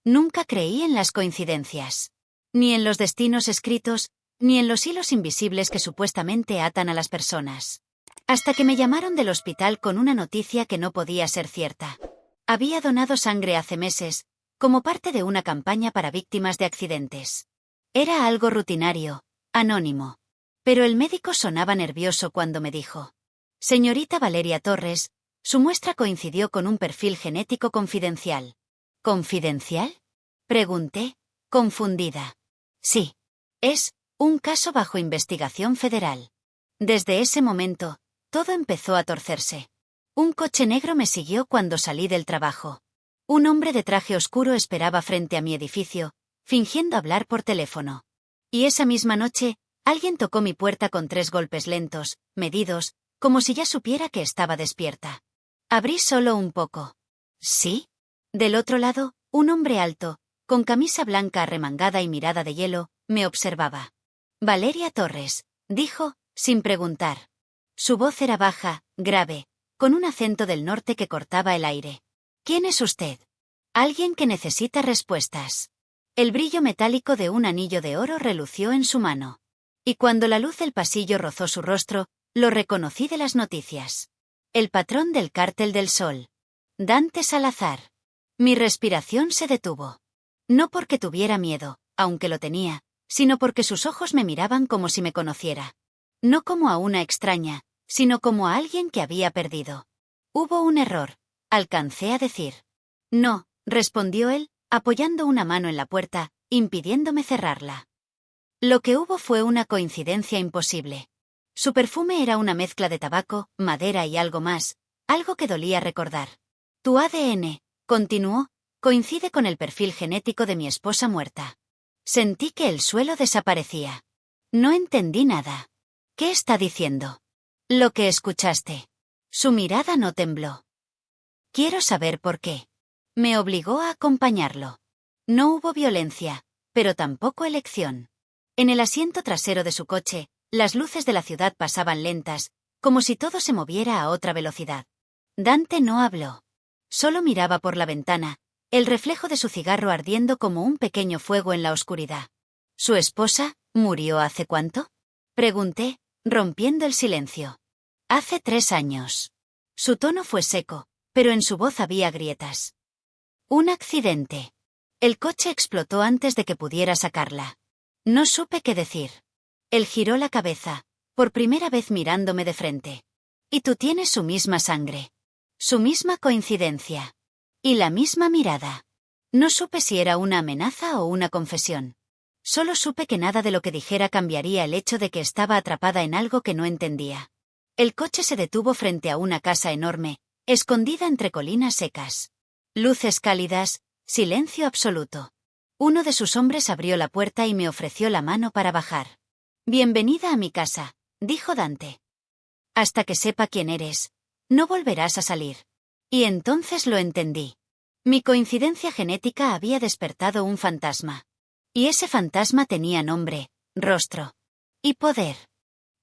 Nunca creí en las coincidencias. Ni en los destinos escritos, ni en los hilos invisibles que supuestamente atan a las personas. Hasta que me llamaron del hospital con una noticia que no podía ser cierta. Había donado sangre hace meses, como parte de una campaña para víctimas de accidentes. Era algo rutinario, anónimo. Pero el médico sonaba nervioso cuando me dijo: «Señorita Valeria Torres, su muestra coincidió con un perfil genético confidencial». ¿Confidencial?, pregunté, confundida. Sí. Es un caso bajo investigación federal. Desde ese momento, todo empezó a torcerse. Un coche negro me siguió cuando salí del trabajo. Un hombre de traje oscuro esperaba frente a mi edificio, fingiendo hablar por teléfono. Y esa misma noche, alguien tocó mi puerta con 3 golpes lentos, medidos, como si ya supiera que estaba despierta. Abrí solo un poco. ¿Sí? Del otro lado, un hombre alto, con camisa blanca arremangada y mirada de hielo, me observaba. «Valeria Torres», dijo, sin preguntar. Su voz era baja, grave, con un acento del norte que cortaba el aire. «¿Quién es usted?» «Alguien que necesita respuestas». El brillo metálico de un anillo de oro relució en su mano. Y cuando la luz del pasillo rozó su rostro, lo reconocí de las noticias. El patrón del Cártel del Sol. Dante Salazar. Mi respiración se detuvo. No porque tuviera miedo, aunque lo tenía, sino porque sus ojos me miraban como si me conociera. No como a una extraña, sino como a alguien que había perdido. «Hubo un error», alcancé a decir. «No», respondió él, apoyando una mano en la puerta, impidiéndome cerrarla. Lo que hubo fue una coincidencia imposible. Su perfume era una mezcla de tabaco, madera y algo más, algo que dolía recordar. «Tu ADN», continuó, «coincide con el perfil genético de mi esposa muerta». Sentí que el suelo desaparecía. No entendí nada. «¿Qué está diciendo?» «Lo que escuchaste». Su mirada no tembló. «Quiero saber por qué». Me obligó a acompañarlo. No hubo violencia, pero tampoco elección. En el asiento trasero de su coche, las luces de la ciudad pasaban lentas, como si todo se moviera a otra velocidad. Dante no habló. Solo miraba por la ventana, el reflejo de su cigarro ardiendo como un pequeño fuego en la oscuridad. «¿Su esposa murió hace cuánto?», pregunté, rompiendo el silencio. «Hace 3 años». Su tono fue seco, pero en su voz había grietas. «Un accidente. El coche explotó antes de que pudiera sacarla». No supe qué decir. Él giró la cabeza, por primera vez mirándome de frente. «Y tú tienes su misma sangre. Su misma coincidencia. Y la misma mirada». No supe si era una amenaza o una confesión. Solo supe que nada de lo que dijera cambiaría el hecho de que estaba atrapada en algo que no entendía. El coche se detuvo frente a una casa enorme, escondida entre colinas secas. Luces cálidas, silencio absoluto. Uno de sus hombres abrió la puerta y me ofreció la mano para bajar. «Bienvenida a mi casa», dijo Dante. «Hasta que sepa quién eres, no volverás a salir». Y entonces lo entendí. Mi coincidencia genética había despertado un fantasma. Y ese fantasma tenía nombre, rostro y poder.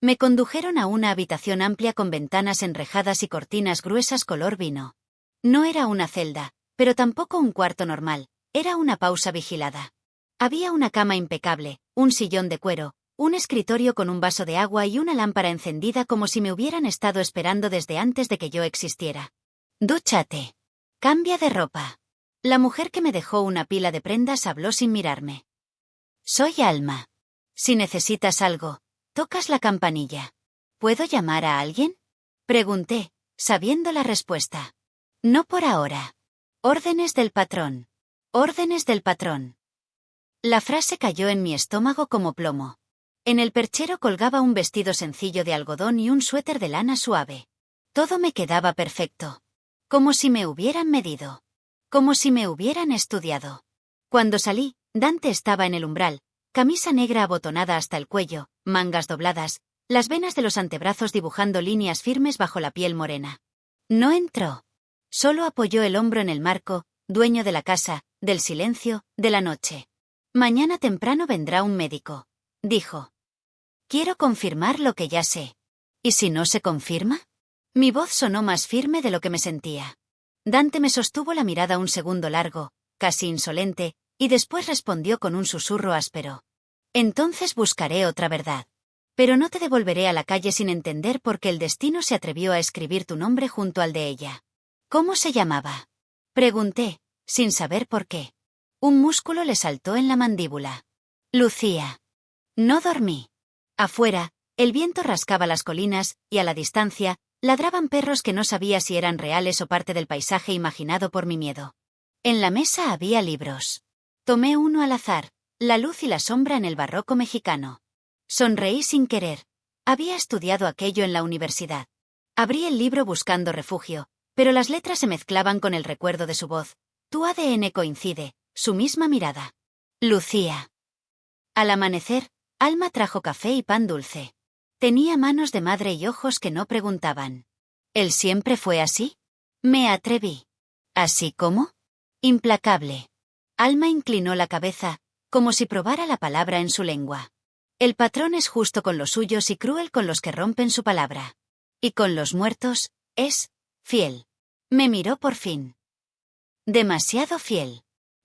Me condujeron a una habitación amplia con ventanas enrejadas y cortinas gruesas color vino. No era una celda, pero tampoco un cuarto normal, era una pausa vigilada. Había una cama impecable, un sillón de cuero, un escritorio con un vaso de agua y una lámpara encendida como si me hubieran estado esperando desde antes de que yo existiera. «Dúchate. Cambia de ropa». La mujer que me dejó una pila de prendas habló sin mirarme. «Soy Alma. Si necesitas algo, tocas la campanilla». «¿Puedo llamar a alguien?», pregunté, sabiendo la respuesta. «No por ahora. Órdenes del patrón. Órdenes del patrón». La frase cayó en mi estómago como plomo. En el perchero colgaba un vestido sencillo de algodón y un suéter de lana suave. Todo me quedaba perfecto. Como si me hubieran medido. Como si me hubieran estudiado. Cuando salí, Dante estaba en el umbral, camisa negra abotonada hasta el cuello, mangas dobladas, las venas de los antebrazos dibujando líneas firmes bajo la piel morena. No entró. Solo apoyó el hombro en el marco, dueño de la casa, del silencio, de la noche. «Mañana temprano vendrá un médico», dijo. «Quiero confirmar lo que ya sé». «¿Y si no se confirma?». Mi voz sonó más firme de lo que me sentía. Dante me sostuvo la mirada un segundo largo, casi insolente, y después respondió con un susurro áspero. Entonces buscaré otra verdad. Pero no te devolveré a la calle sin entender por qué el destino se atrevió a escribir tu nombre junto al de ella. ¿Cómo se llamaba? Pregunté, sin saber por qué. Un músculo le saltó en la mandíbula. Lucía. No dormí. Afuera, el viento rascaba las colinas, y a la distancia, ladraban perros que no sabía si eran reales o parte del paisaje imaginado por mi miedo. En la mesa había libros. Tomé uno al azar, La luz y la sombra en el barroco mexicano. Sonreí sin querer. Había estudiado aquello en la universidad. Abrí el libro buscando refugio, pero las letras se mezclaban con el recuerdo de su voz. Tu ADN coincide, su misma mirada. Lucía. Al amanecer, Alma trajo café y pan dulce. Tenía manos de madre y ojos que no preguntaban. ¿Él siempre fue así? Me atreví. ¿Así cómo? Implacable. Alma inclinó la cabeza, como si probara la palabra en su lengua. El patrón es justo con los suyos y cruel con los que rompen su palabra. Y con los muertos, es fiel. Me miró por fin. Demasiado fiel.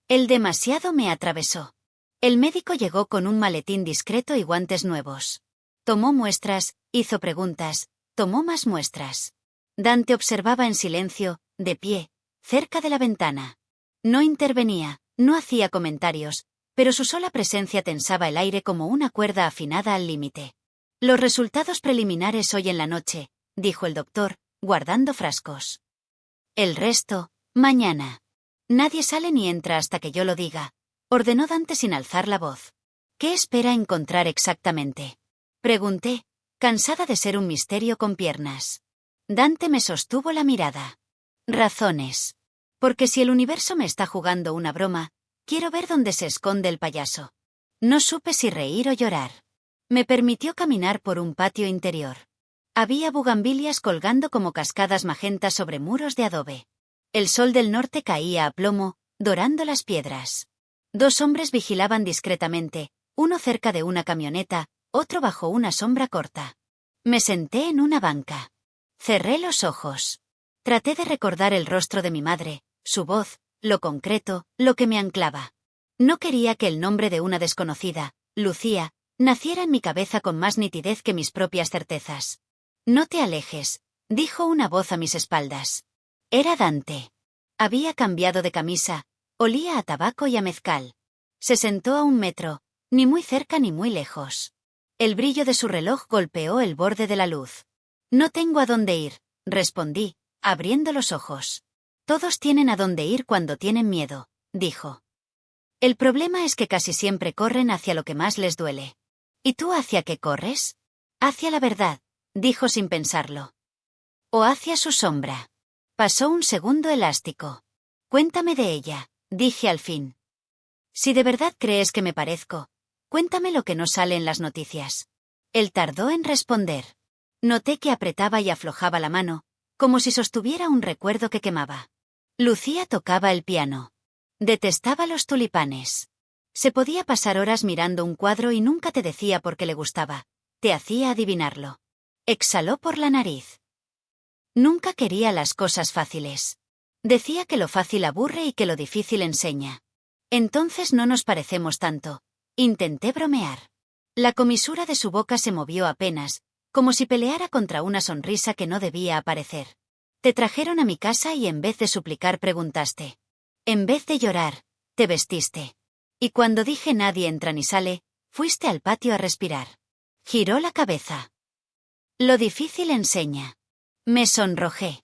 El demasiado me atravesó. El médico llegó con un maletín discreto y guantes nuevos. Tomó muestras, hizo preguntas, tomó más muestras. Dante observaba en silencio, de pie, cerca de la ventana. No intervenía, no hacía comentarios, pero su sola presencia tensaba el aire como una cuerda afinada al límite. Los resultados preliminares hoy en la noche, dijo el doctor, guardando frascos. El resto, mañana. Nadie sale ni entra hasta que yo lo diga, ordenó Dante sin alzar la voz. ¿Qué espera encontrar exactamente? Pregunté, cansada de ser un misterio con piernas. Dante me sostuvo la mirada. Razones. Porque si el universo me está jugando una broma, quiero ver dónde se esconde el payaso. No supe si reír o llorar. Me permitió caminar por un patio interior. Había bugambilias colgando como cascadas magentas sobre muros de adobe. El sol del norte caía a plomo, dorando las piedras. 2 hombres vigilaban discretamente, uno cerca de una camioneta, otro bajo una sombra corta. Me senté en una banca. Cerré los ojos. Traté de recordar el rostro de mi madre, su voz, lo concreto, lo que me anclaba. No quería que el nombre de una desconocida, Lucía, naciera en mi cabeza con más nitidez que mis propias certezas. No te alejes, dijo una voz a mis espaldas. Era Dante. Había cambiado de camisa, olía a tabaco y a mezcal. Se sentó a 1 metro, ni muy cerca ni muy lejos. El brillo de su reloj golpeó el borde de la luz. No tengo a dónde ir, respondí, abriendo los ojos. Todos tienen a dónde ir cuando tienen miedo, dijo. El problema es que casi siempre corren hacia lo que más les duele. ¿Y tú hacia qué corres? Hacia la verdad, dijo sin pensarlo. O hacia su sombra. Pasó un segundo elástico. Cuéntame de ella, dije al fin. Si de verdad crees que me parezco, cuéntame lo que no sale en las noticias. Él tardó en responder. Noté que apretaba y aflojaba la mano, como si sostuviera un recuerdo que quemaba. Lucía tocaba el piano. Detestaba los tulipanes. Se podía pasar horas mirando un cuadro y nunca te decía por qué le gustaba. Te hacía adivinarlo. Exhaló por la nariz. Nunca quería las cosas fáciles. Decía que lo fácil aburre y que lo difícil enseña. Entonces no nos parecemos tanto. Intenté bromear. La comisura de su boca se movió apenas, como si peleara contra una sonrisa que no debía aparecer. Te trajeron a mi casa y en vez de suplicar preguntaste. En vez de llorar, te vestiste. Y cuando dije nadie entra ni sale, fuiste al patio a respirar. Giró la cabeza. Lo difícil enseña. Me sonrojé.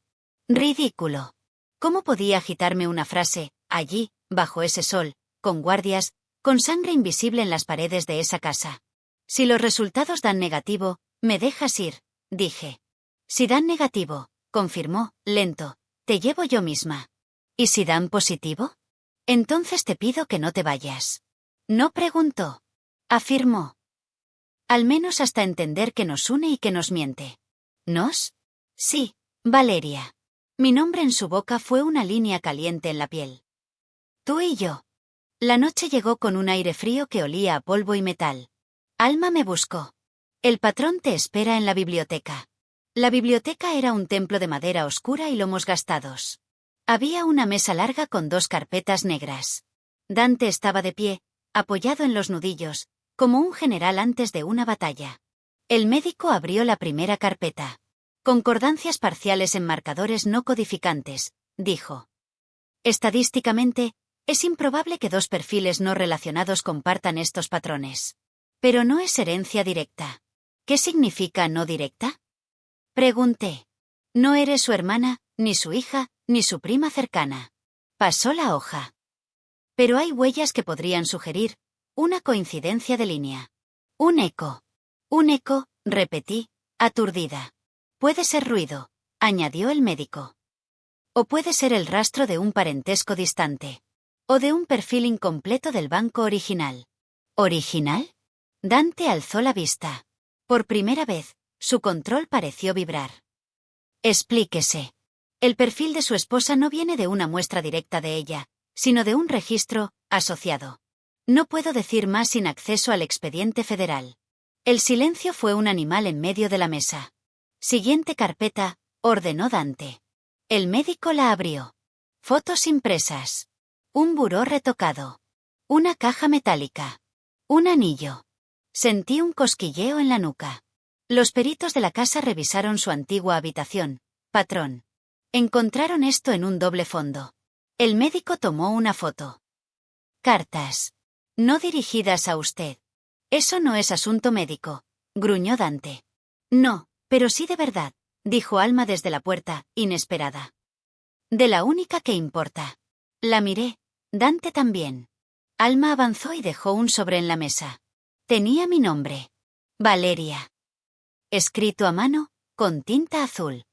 Ridículo. ¿Cómo podía agitarme una frase, allí, bajo ese sol, con guardias, con sangre invisible en las paredes de esa casa? Si los resultados dan negativo, me dejas ir, dije. Si dan negativo, confirmó, lento, te llevo yo misma. ¿Y si dan positivo? Entonces te pido que no te vayas. No preguntó. Afirmó. Al menos hasta entender que nos une y que nos miente. ¿Nos? Sí, Valeria. Mi nombre en su boca fue una línea caliente en la piel. Tú y yo. La noche llegó con un aire frío que olía a polvo y metal. Alma me buscó. El patrón te espera en la biblioteca. La biblioteca era un templo de madera oscura y lomos gastados. Había una mesa larga con 2 carpetas negras. Dante estaba de pie, apoyado en los nudillos, como un general antes de una batalla. El médico abrió la primera carpeta. Concordancias parciales en marcadores no codificantes, dijo. Estadísticamente, es improbable que 2 perfiles no relacionados compartan estos patrones. Pero no es herencia directa. ¿Qué significa no directa? Pregunté. No eres su hermana, ni su hija, ni su prima cercana. Pasó la hoja. Pero hay huellas que podrían sugerir una coincidencia de línea. Un eco. Un eco, repetí, aturdida. Puede ser ruido, añadió el médico. O puede ser el rastro de un parentesco distante. O de un perfil incompleto del banco original. ¿Original? Dante alzó la vista. Por primera vez, su control pareció vibrar. Explíquese. El perfil de su esposa no viene de una muestra directa de ella, sino de un registro asociado. No puedo decir más sin acceso al expediente federal. El silencio fue un animal en medio de la mesa. Siguiente carpeta, ordenó Dante. El médico la abrió. Fotos impresas. Un buró retocado. Una caja metálica. Un anillo. Sentí un cosquilleo en la nuca. Los peritos de la casa revisaron su antigua habitación. Patrón. Encontraron esto en un doble fondo. El médico tomó una foto. Cartas. No dirigidas a usted. Eso no es asunto médico, gruñó Dante. No, pero sí de verdad, dijo Alma desde la puerta, inesperada. De la única que importa. La miré. Dante también. Alma avanzó y dejó un sobre en la mesa. Tenía mi nombre. Valeria. Escrito a mano, con tinta azul.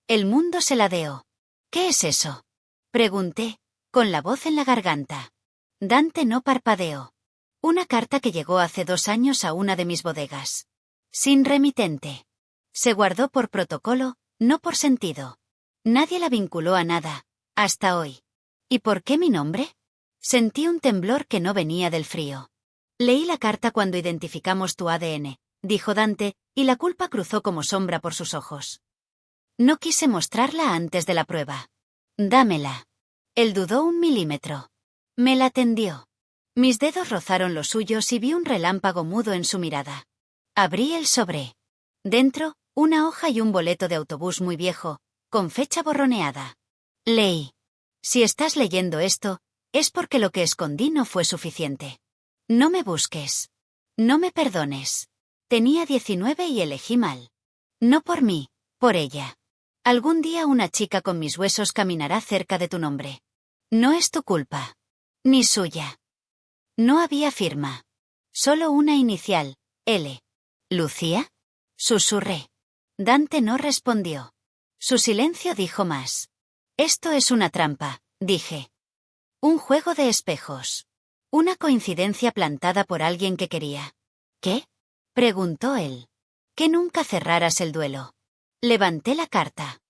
El mundo se ladeó. ¿Qué es eso? Pregunté, con la voz en la garganta. Dante no parpadeó. Una carta que llegó hace 2 años a una de mis bodegas. Sin remitente. Se guardó por protocolo, no por sentido. Nadie la vinculó a nada, hasta hoy. ¿Y por qué mi nombre? Sentí un temblor que no venía del frío. Leí la carta cuando identificamos tu ADN, dijo Dante, y la culpa cruzó como sombra por sus ojos. No quise mostrarla antes de la prueba. Dámela. Él dudó 1 milímetro. Me la tendió. Mis dedos rozaron los suyos y vi un relámpago mudo en su mirada. Abrí el sobre. Dentro, una hoja y un boleto de autobús muy viejo, con fecha borroneada. Leí. Si estás leyendo esto, es porque lo que escondí no fue suficiente. No me busques. No me perdones. Tenía 19 y elegí mal. No por mí, por ella. Algún día una chica con mis huesos caminará cerca de tu nombre. No es tu culpa. Ni suya. No había firma. Solo una inicial, L. ¿Lucía? Susurré. Dante no respondió. Su silencio dijo más. Esto es una trampa, dije. Un juego de espejos. Una coincidencia plantada por alguien que quería. ¿Qué? Preguntó él. Que nunca cerraras el duelo. Levanté la carta.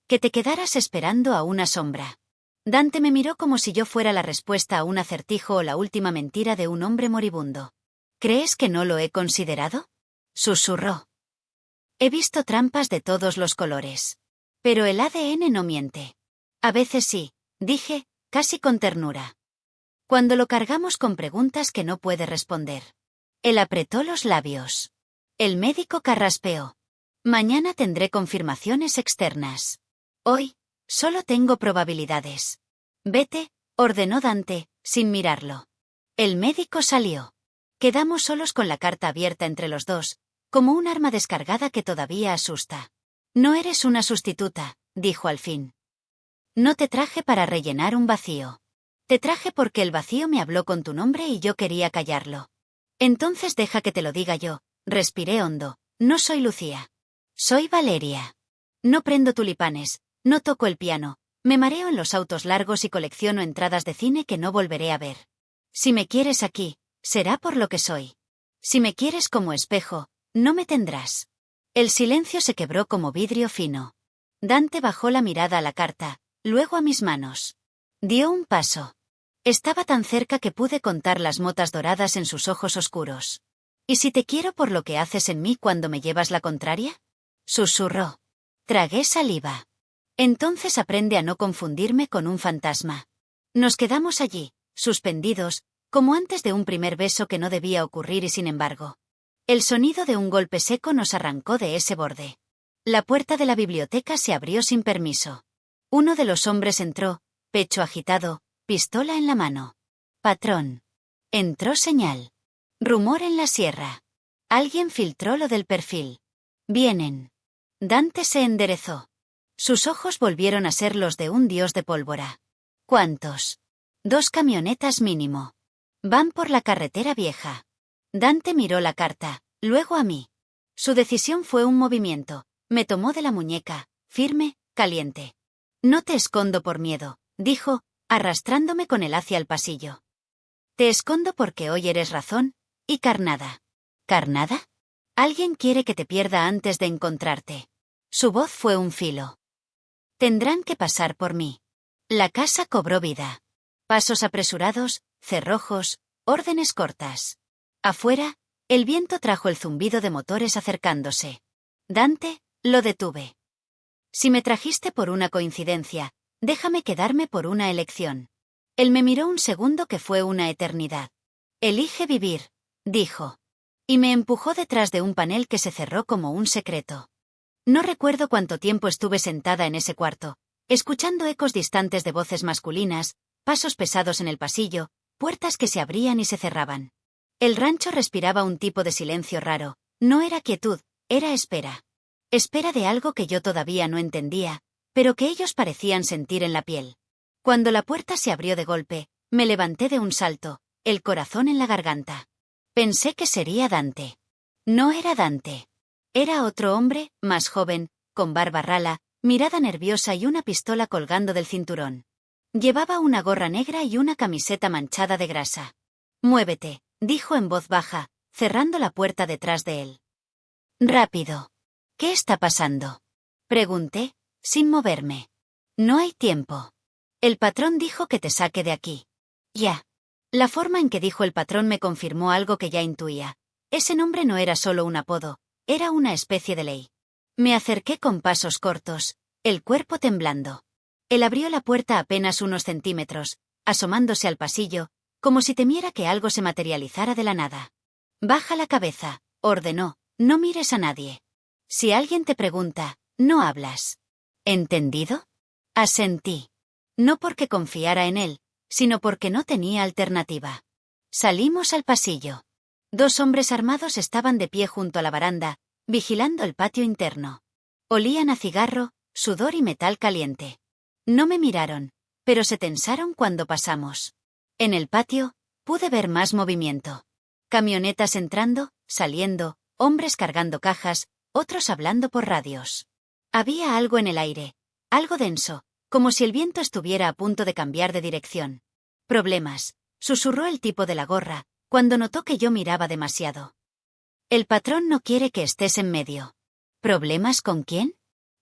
Que te quedaras esperando a una sombra. Dante me miró como si yo fuera la respuesta a un acertijo o la última mentira de un hombre moribundo. ¿Crees que no lo he considerado? Susurró. He visto trampas de todos los colores. Pero el ADN no miente. A veces sí, dije, casi con ternura. Cuando lo cargamos con preguntas que no puede responder. Él apretó los labios. El médico carraspeó. Mañana tendré confirmaciones externas. Hoy, solo tengo probabilidades. Vete, ordenó Dante, sin mirarlo. El médico salió. Quedamos solos con la carta abierta entre los dos, como un arma descargada que todavía asusta. No eres una sustituta, dijo al fin. No te traje para rellenar un vacío. Te traje porque el vacío me habló con tu nombre y yo quería callarlo. Entonces deja que te lo diga yo, respiré hondo. No soy Lucía. Soy Valeria. No prendo tulipanes, no toco el piano, me mareo en los autos largos y colecciono entradas de cine que no volveré a ver. Si me quieres aquí, será por lo que soy. Si me quieres como espejo, no me tendrás. El silencio se quebró como vidrio fino. Dante bajó la mirada a la carta, luego a mis manos. Dio un paso. Estaba tan cerca que pude contar las motas doradas en sus ojos oscuros. ¿Y si te quiero por lo que haces en mí cuando me llevas la contraria? Susurró. Tragué saliva. Entonces aprende a no confundirme con un fantasma. Nos quedamos allí, suspendidos, como antes de un primer beso que no debía ocurrir y sin embargo. El sonido de un golpe seco nos arrancó de ese borde. La puerta de la biblioteca se abrió sin permiso. Uno de los hombres entró, pecho agitado, pistola en la mano. Patrón. Entró señal. Rumor en la sierra. Alguien filtró lo del perfil. Vienen. Dante se enderezó. Sus ojos volvieron a ser los de un dios de pólvora. ¿Cuántos? 2 camionetas mínimo. Van por la carretera vieja. Dante miró la carta, luego a mí. Su decisión fue un movimiento. Me tomó de la muñeca, firme, caliente. No te escondo por miedo, dijo, arrastrándome con él hacia el pasillo. Te escondo porque hoy eres razón y carnada. ¿Carnada? Alguien quiere que te pierda antes de encontrarte. Su voz fue un filo. Tendrán que pasar por mí. La casa cobró vida. Pasos apresurados, cerrojos, órdenes cortas. Afuera, el viento trajo el zumbido de motores acercándose. Dante, lo detuve. Si me trajiste por una coincidencia, déjame quedarme por una elección. Él me miró un segundo que fue una eternidad. Elige vivir, dijo. Y me empujó detrás de un panel que se cerró como un secreto. No recuerdo cuánto tiempo estuve sentada en ese cuarto, escuchando ecos distantes de voces masculinas, pasos pesados en el pasillo, puertas que se abrían y se cerraban. El rancho respiraba un tipo de silencio raro, no era quietud, era espera. Espera de algo que yo todavía no entendía, pero que ellos parecían sentir en la piel. Cuando la puerta se abrió de golpe, me levanté de un salto, el corazón en la garganta. Pensé que sería Dante. No era Dante. Era otro hombre, más joven, con barba rala, mirada nerviosa y una pistola colgando del cinturón. Llevaba una gorra negra y una camiseta manchada de grasa. Muévete, dijo en voz baja, cerrando la puerta detrás de él. Rápido. ¿Qué está pasando? Pregunté, sin moverme. No hay tiempo. El patrón dijo que te saque de aquí. Ya. La forma en que dijo el patrón me confirmó algo que ya intuía. Ese nombre no era solo un apodo, era una especie de ley. Me acerqué con pasos cortos, el cuerpo temblando. Él abrió la puerta apenas unos centímetros, asomándose al pasillo, como si temiera que algo se materializara de la nada. Baja la cabeza, ordenó, no mires a nadie. Si alguien te pregunta, no hablas. ¿Entendido? Asentí. No porque confiara en él, sino porque no tenía alternativa. Salimos al pasillo. 2 hombres armados estaban de pie junto a la baranda, vigilando el patio interno. Olían a cigarro, sudor y metal caliente. No me miraron, pero se tensaron cuando pasamos. En el patio, pude ver más movimiento. Camionetas entrando, saliendo, hombres cargando cajas, otros hablando por radios. Había algo en el aire, algo denso, como si el viento estuviera a punto de cambiar de dirección. Problemas, susurró el tipo de la gorra, cuando notó que yo miraba demasiado. El patrón no quiere que estés en medio. ¿Problemas con quién?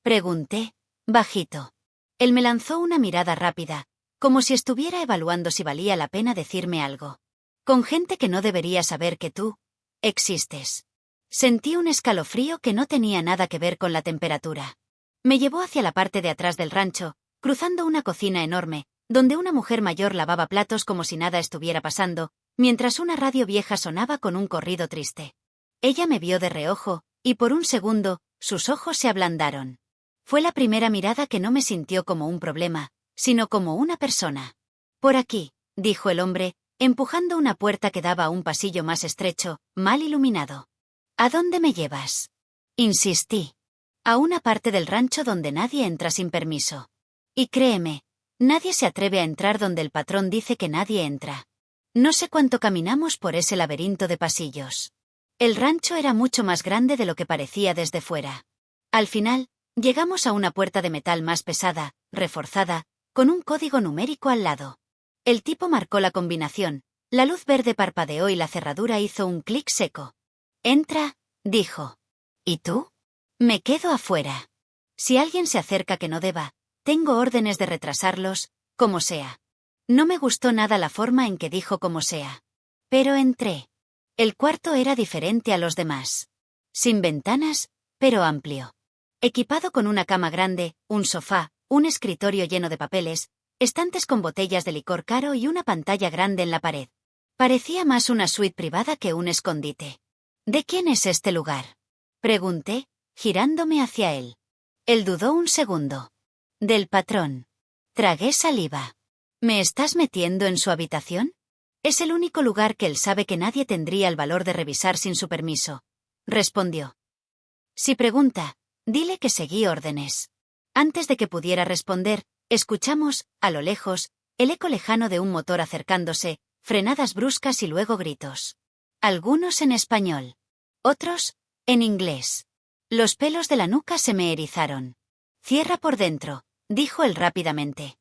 Pregunté, bajito. Él me lanzó una mirada rápida, como si estuviera evaluando si valía la pena decirme algo. Con gente que no debería saber que tú existes. Sentí un escalofrío que no tenía nada que ver con la temperatura. Me llevó hacia la parte de atrás del rancho, cruzando una cocina enorme, donde una mujer mayor lavaba platos como si nada estuviera pasando, mientras una radio vieja sonaba con un corrido triste. Ella me vio de reojo, y por un segundo, sus ojos se ablandaron. Fue la primera mirada que no me sintió como un problema, sino como una persona. Por aquí, dijo el hombre, empujando una puerta que daba a un pasillo más estrecho, mal iluminado. ¿A dónde me llevas? Insistí. A una parte del rancho donde nadie entra sin permiso. Y créeme, nadie se atreve a entrar donde el patrón dice que nadie entra. No sé cuánto caminamos por ese laberinto de pasillos. El rancho era mucho más grande de lo que parecía desde fuera. Al final, llegamos a una puerta de metal más pesada, reforzada, con un código numérico al lado. El tipo marcó la combinación, la luz verde parpadeó y la cerradura hizo un clic seco. Entra, dijo. ¿Y tú? Me quedo afuera. Si alguien se acerca que no deba, tengo órdenes de retrasarlos, como sea. No me gustó nada la forma en que dijo como sea. Pero entré. El cuarto era diferente a los demás. Sin ventanas, pero amplio. Equipado con una cama grande, un sofá, un escritorio lleno de papeles, estantes con botellas de licor caro y una pantalla grande en la pared. Parecía más una suite privada que un escondite. ¿De quién es este lugar?, pregunté, girándome hacia él. Él dudó un segundo. Del patrón. Tragué saliva. ¿Me estás metiendo en su habitación? Es el único lugar que él sabe que nadie tendría el valor de revisar sin su permiso, respondió. Si pregunta, dile que seguí órdenes. Antes de que pudiera responder, escuchamos, a lo lejos, el eco lejano de un motor acercándose, frenadas bruscas y luego gritos. Algunos en español. Otros, en inglés. Los pelos de la nuca se me erizaron. Cierra por dentro, dijo él rápidamente.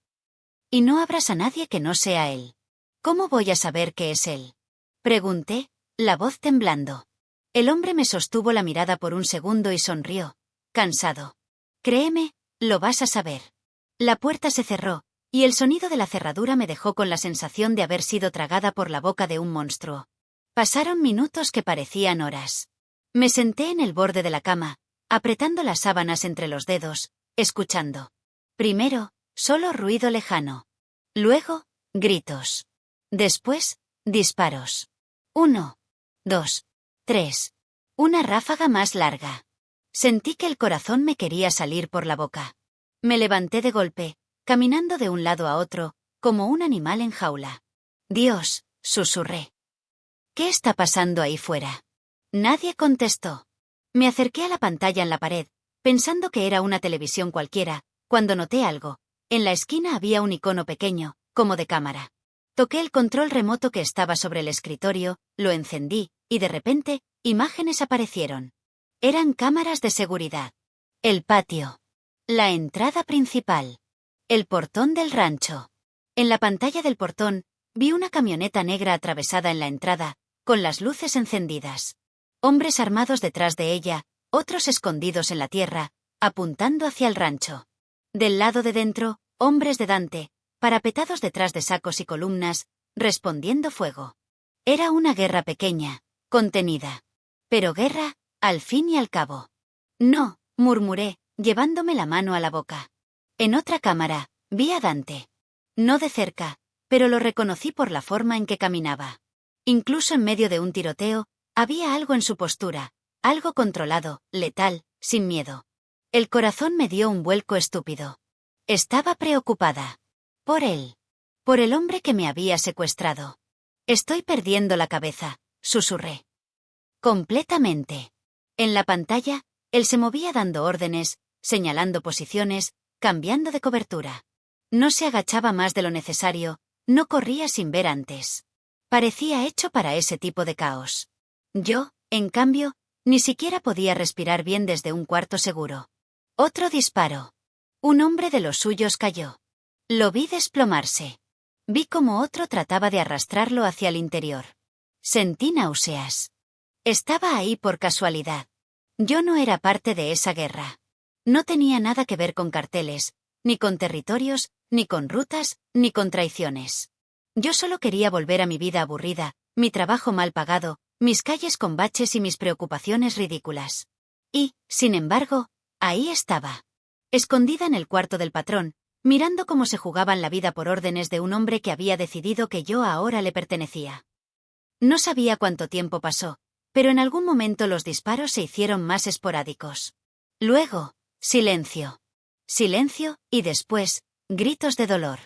Y no abras a nadie que no sea él. ¿Cómo voy a saber que es él?, pregunté, la voz temblando. El hombre me sostuvo la mirada por un segundo y sonrió, cansado. Créeme, lo vas a saber. La puerta se cerró, y el sonido de la cerradura me dejó con la sensación de haber sido tragada por la boca de un monstruo. Pasaron minutos que parecían horas. Me senté en el borde de la cama, apretando las sábanas entre los dedos, escuchando. Primero, solo ruido lejano. Luego, gritos. Después, disparos. 1, 2, 3. Una ráfaga más larga. Sentí que el corazón me quería salir por la boca. Me levanté de golpe, caminando de un lado a otro, como un animal en jaula. Dios, susurré. ¿Qué está pasando ahí fuera? Nadie contestó. Me acerqué a la pantalla en la pared, pensando que era una televisión cualquiera, cuando noté algo. En la esquina había un icono pequeño, como de cámara. Toqué el control remoto que estaba sobre el escritorio, lo encendí, y de repente, imágenes aparecieron. Eran cámaras de seguridad. El patio. La entrada principal. El portón del rancho. En la pantalla del portón, vi una camioneta negra atravesada en la entrada, con las luces encendidas. Hombres armados detrás de ella, otros escondidos en la tierra, apuntando hacia el rancho. Del lado de dentro, hombres de Dante, parapetados detrás de sacos y columnas, respondiendo fuego. Era una guerra pequeña, contenida. Pero guerra, al fin y al cabo. No, murmuré, llevándome la mano a la boca. En otra cámara, vi a Dante. No de cerca, pero lo reconocí por la forma en que caminaba. Incluso en medio de un tiroteo, había algo en su postura, algo controlado, letal, sin miedo. El corazón me dio un vuelco estúpido. Estaba preocupada. Por él. Por el hombre que me había secuestrado. Estoy perdiendo la cabeza, susurré. Completamente. En la pantalla, él se movía dando órdenes, señalando posiciones, cambiando de cobertura. No se agachaba más de lo necesario, no corría sin ver antes. Parecía hecho para ese tipo de caos. Yo, en cambio, ni siquiera podía respirar bien desde un cuarto seguro. Otro disparo. Un hombre de los suyos cayó. Lo vi desplomarse. Vi cómo otro trataba de arrastrarlo hacia el interior. Sentí náuseas. Estaba ahí por casualidad. Yo no era parte de esa guerra. No tenía nada que ver con carteles, ni con territorios, ni con rutas, ni con traiciones. Yo solo quería volver a mi vida aburrida, mi trabajo mal pagado, mis calles con baches y mis preocupaciones ridículas. Y, sin embargo, ahí estaba. Escondida en el cuarto del patrón, mirando cómo se jugaban la vida por órdenes de un hombre que había decidido que yo ahora le pertenecía. No sabía cuánto tiempo pasó, pero en algún momento los disparos se hicieron más esporádicos. Luego, silencio. Silencio, y después, gritos de dolor.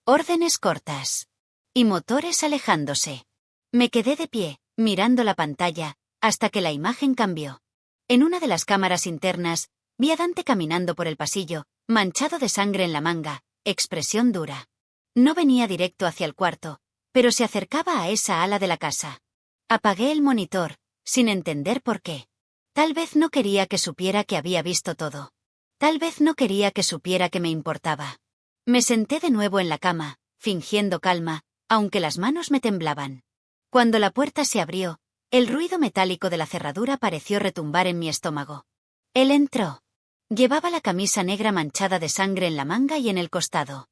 Órdenes cortas. Y motores alejándose. Me quedé de pie, mirando la pantalla, hasta que la imagen cambió. En una de las cámaras internas, vi a Dante caminando por el pasillo, manchado de sangre en la manga, expresión dura. No venía directo hacia el cuarto, pero se acercaba a esa ala de la casa. Apagué el monitor, sin entender por qué. Tal vez no quería que supiera que había visto todo. Tal vez no quería que supiera que me importaba. Me senté de nuevo en la cama, fingiendo calma, aunque las manos me temblaban. Cuando la puerta se abrió, el ruido metálico de la cerradura pareció retumbar en mi estómago. Él entró. Llevaba la camisa negra manchada de sangre en la manga y en el costado.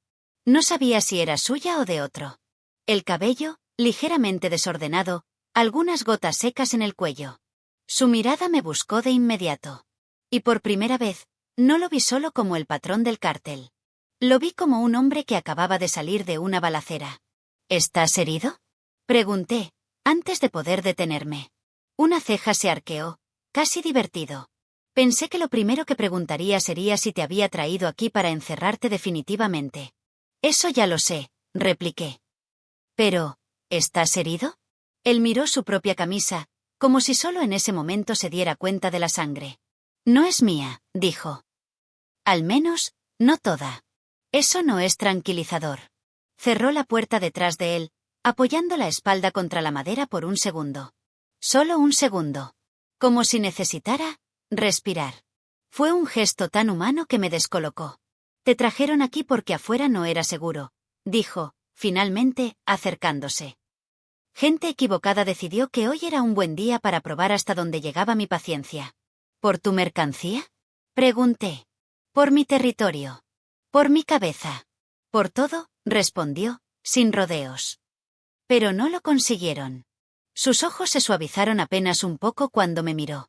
No sabía si era suya o de otro. El cabello, ligeramente desordenado, algunas gotas secas en el cuello. Su mirada me buscó de inmediato. Y por primera vez, no lo vi solo como el patrón del cártel. Lo vi como un hombre que acababa de salir de una balacera. ¿Estás herido? Pregunté, antes de poder detenerme. Una ceja se arqueó, casi divertido. Pensé que lo primero que preguntaría sería si te había traído aquí para encerrarte definitivamente. Eso ya lo sé, repliqué. Pero, ¿estás herido? Él miró su propia camisa, como si solo en ese momento se diera cuenta de la sangre. No es mía, dijo. Al menos, no toda. Eso no es tranquilizador. Cerró la puerta detrás de él, apoyando la espalda contra la madera por un segundo. Solo un segundo. Como si necesitara respirar. Fue un gesto tan humano que me descolocó. Te trajeron aquí porque afuera no era seguro, dijo, finalmente, acercándose. Gente equivocada decidió que hoy era un buen día para probar hasta dónde llegaba mi paciencia. ¿Por tu mercancía? Pregunté. Por mi territorio. Por mi cabeza. Por todo, respondió, sin rodeos. Pero no lo consiguieron. Sus ojos se suavizaron apenas un poco cuando me miró.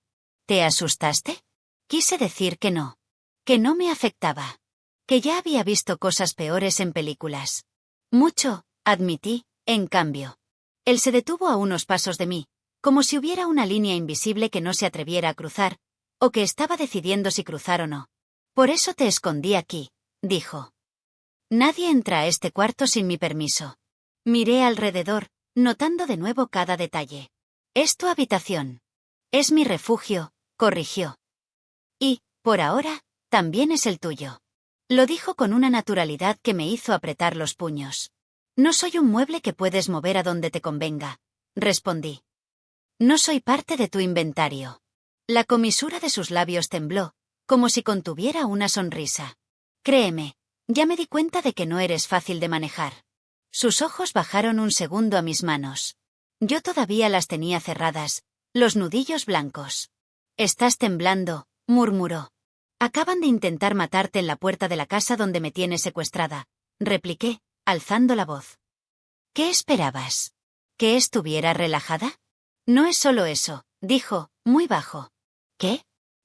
¿Te asustaste? Quise decir que no. Que no me afectaba. Que ya había visto cosas peores en películas. Mucho, admití, en cambio. Él se detuvo a unos pasos de mí, como si hubiera una línea invisible que no se atreviera a cruzar, o que estaba decidiendo si cruzar o no. Por eso te escondí aquí, dijo. Nadie entra a este cuarto sin mi permiso. Miré alrededor, notando de nuevo cada detalle. Es tu habitación. Es mi refugio, corrigió. Y, por ahora, también es el tuyo. Lo dijo con una naturalidad que me hizo apretar los puños. No soy un mueble que puedes mover a donde te convenga, respondí. No soy parte de tu inventario. La comisura de sus labios tembló, como si contuviera una sonrisa. Créeme, ya me di cuenta de que no eres fácil de manejar. Sus ojos bajaron un segundo a mis manos. Yo todavía las tenía cerradas, los nudillos blancos. Estás temblando, murmuró. Acaban de intentar matarte en la puerta de la casa donde me tienes secuestrada, repliqué, alzando la voz. ¿Qué esperabas? ¿Que estuviera relajada? No es solo eso, dijo, muy bajo. ¿Qué?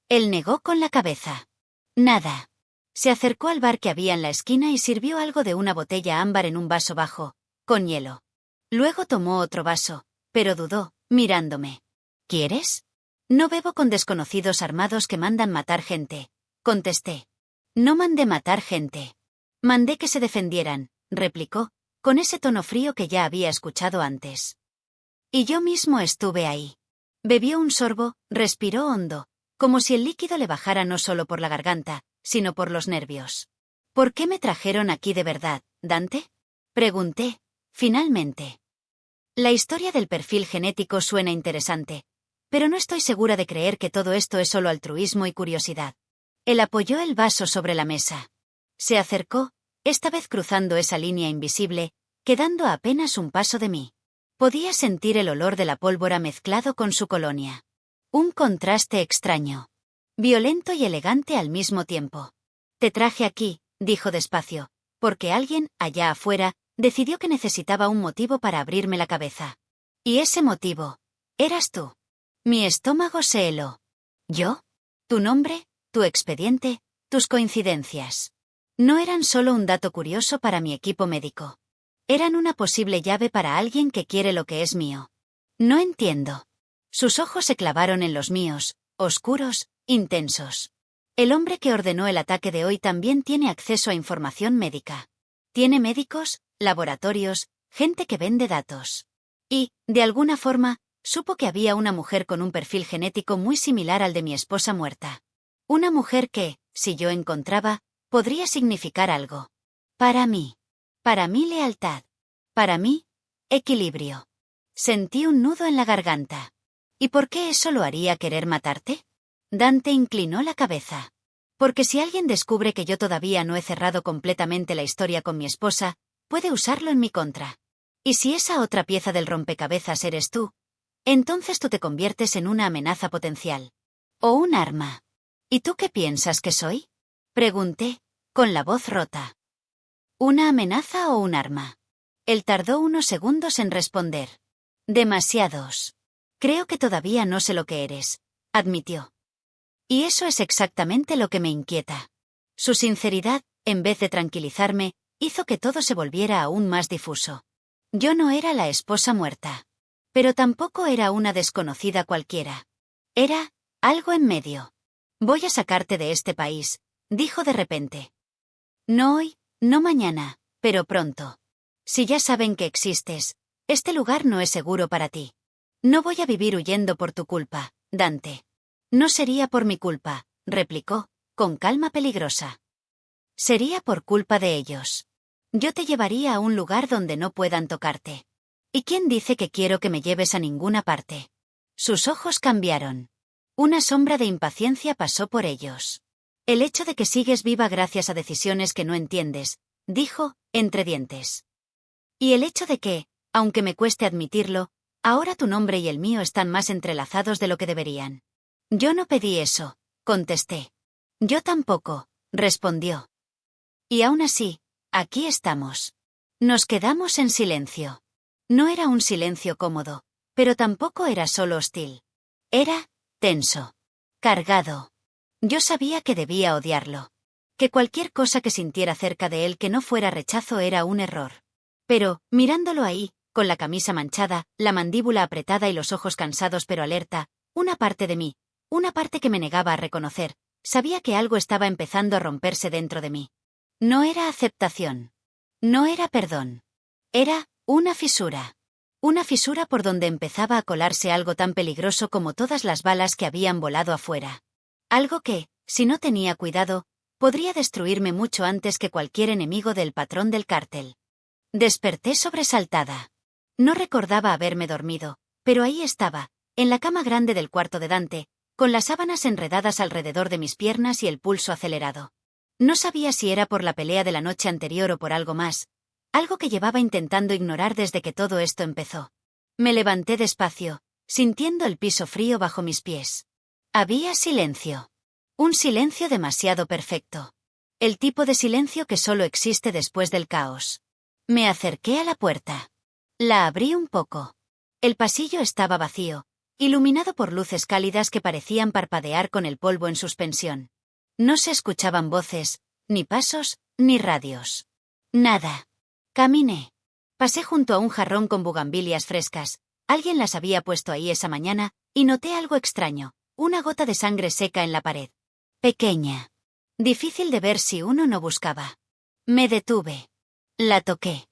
Él negó con la cabeza. Nada. Se acercó al bar que había en la esquina y sirvió algo de una botella ámbar en un vaso bajo, con hielo. Luego tomó otro vaso, pero dudó, mirándome. ¿Quieres? No bebo con desconocidos armados que mandan matar gente, contesté. No mandé matar gente. Mandé que se defendieran, replicó, con ese tono frío que ya había escuchado antes. Y yo mismo estuve ahí. Bebió un sorbo, respiró hondo, como si el líquido le bajara no solo por la garganta, sino por los nervios. ¿Por qué me trajeron aquí de verdad, Dante? Pregunté, finalmente. La historia del perfil genético suena interesante, pero no estoy segura de creer que todo esto es solo altruismo y curiosidad. Él apoyó el vaso sobre la mesa. Se acercó, esta vez cruzando esa línea invisible, quedando a apenas un paso de mí. Podía sentir el olor de la pólvora mezclado con su colonia. Un contraste extraño. Violento y elegante al mismo tiempo. Te traje aquí, dijo despacio, porque alguien, allá afuera, decidió que necesitaba un motivo para abrirme la cabeza. Y ese motivo, eras tú. Mi estómago se heló. ¿Yo? Tu nombre, tu expediente, tus coincidencias. No eran solo un dato curioso para mi equipo médico. Eran una posible llave para alguien que quiere lo que es mío. No entiendo. Sus ojos se clavaron en los míos, oscuros, intensos. El hombre que ordenó el ataque de hoy también tiene acceso a información médica. Tiene médicos, laboratorios, gente que vende datos. Y, de alguna forma, supo que había una mujer con un perfil genético muy similar al de mi esposa muerta. Una mujer que, si yo encontraba, podría significar algo. Para mí. Para mí lealtad. Para mí, equilibrio. Sentí un nudo en la garganta. ¿Y por qué eso lo haría querer matarte? Dante inclinó la cabeza. Porque si alguien descubre que yo todavía no he cerrado completamente la historia con mi esposa, puede usarlo en mi contra. Y si esa otra pieza del rompecabezas eres tú, entonces tú te conviertes en una amenaza potencial. O un arma. ¿Y tú qué piensas que soy? Pregunté, con la voz rota. ¿Una amenaza o un arma? Él tardó unos segundos en responder. Demasiados. Creo que todavía no sé lo que eres, admitió. Y eso es exactamente lo que me inquieta. Su sinceridad, en vez de tranquilizarme, hizo que todo se volviera aún más difuso. Yo no era la esposa muerta. Pero tampoco era una desconocida cualquiera. Era algo en medio. Voy a sacarte de este país, dijo de repente. No hoy, no mañana, pero pronto. Si ya saben que existes, este lugar no es seguro para ti. No voy a vivir huyendo por tu culpa, Dante. No sería por mi culpa, replicó, con calma peligrosa. Sería por culpa de ellos. Yo te llevaría a un lugar donde no puedan tocarte. ¿Y quién dice que quiero que me lleves a ninguna parte? Sus ojos cambiaron. Una sombra de impaciencia pasó por ellos. El hecho de que sigues viva gracias a decisiones que no entiendes, dijo, entre dientes. Y el hecho de que, aunque me cueste admitirlo, ahora tu nombre y el mío están más entrelazados de lo que deberían. Yo no pedí eso, contesté. Yo tampoco, respondió. Y aún así, aquí estamos. Nos quedamos en silencio. No era un silencio cómodo, pero tampoco era solo hostil. Era tenso. Cargado. Yo sabía que debía odiarlo. Que cualquier cosa que sintiera cerca de él que no fuera rechazo era un error. Pero, mirándolo ahí, con la camisa manchada, la mandíbula apretada y los ojos cansados pero alerta, una parte de mí, una parte que me negaba a reconocer, sabía que algo estaba empezando a romperse dentro de mí. No era aceptación. No era perdón. Era una fisura. Una fisura por donde empezaba a colarse algo tan peligroso como todas las balas que habían volado afuera. Algo que, si no tenía cuidado, podría destruirme mucho antes que cualquier enemigo del patrón del cártel. Desperté sobresaltada. No recordaba haberme dormido, pero ahí estaba, en la cama grande del cuarto de Dante, con las sábanas enredadas alrededor de mis piernas y el pulso acelerado. No sabía si era por la pelea de la noche anterior o por algo más, algo que llevaba intentando ignorar desde que todo esto empezó. Me levanté despacio, sintiendo el piso frío bajo mis pies. Había silencio. Un silencio demasiado perfecto. El tipo de silencio que solo existe después del caos. Me acerqué a la puerta. La abrí un poco. El pasillo estaba vacío, iluminado por luces cálidas que parecían parpadear con el polvo en suspensión. No se escuchaban voces, ni pasos, ni radios. Nada. Caminé. Pasé junto a un jarrón con bugambilias frescas. Alguien las había puesto ahí esa mañana, y noté algo extraño, una gota de sangre seca en la pared. Pequeña. Difícil de ver si uno no buscaba. Me detuve. La toqué.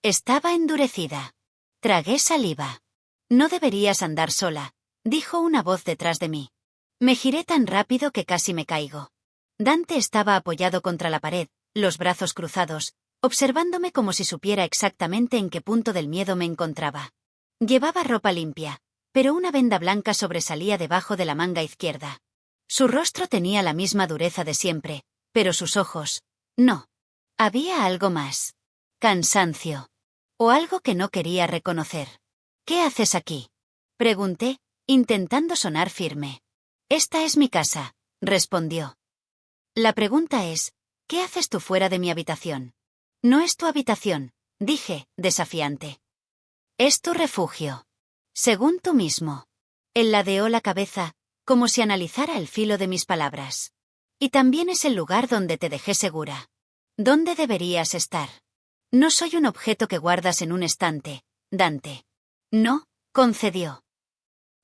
Estaba endurecida. Tragué saliva. No deberías andar sola, dijo una voz detrás de mí. Me giré tan rápido que casi me caigo. Dante estaba apoyado contra la pared, los brazos cruzados, observándome como si supiera exactamente en qué punto del miedo me encontraba. Llevaba ropa limpia, pero una venda blanca sobresalía debajo de la manga izquierda. Su rostro tenía la misma dureza de siempre, pero sus ojos, no. Había algo más. Cansancio. O algo que no quería reconocer. ¿Qué haces aquí? Pregunté, intentando sonar firme. Esta es mi casa, respondió. La pregunta es, ¿qué haces tú fuera de mi habitación? No es tu habitación, dije, desafiante. Es tu refugio. Según tú mismo. Él ladeó la cabeza, como si analizara el filo de mis palabras. Y también es el lugar donde te dejé segura. ¿Dónde deberías estar? No soy un objeto que guardas en un estante, Dante. No, concedió.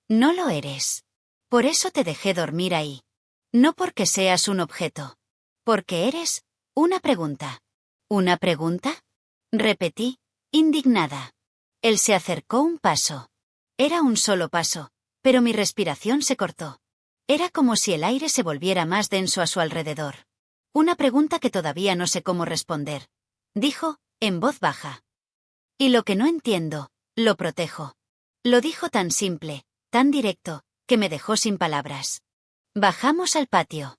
No lo eres. Por eso te dejé dormir ahí. No porque seas un objeto. Porque eres una pregunta. ¿Una pregunta? Repetí, indignada. Él se acercó un paso. Era un solo paso, pero mi respiración se cortó. Era como si el aire se volviera más denso a su alrededor. Una pregunta que todavía no sé cómo responder, dijo, en voz baja. Y lo que no entiendo, lo protejo. Lo dijo tan simple, tan directo, que me dejó sin palabras. Bajamos al patio.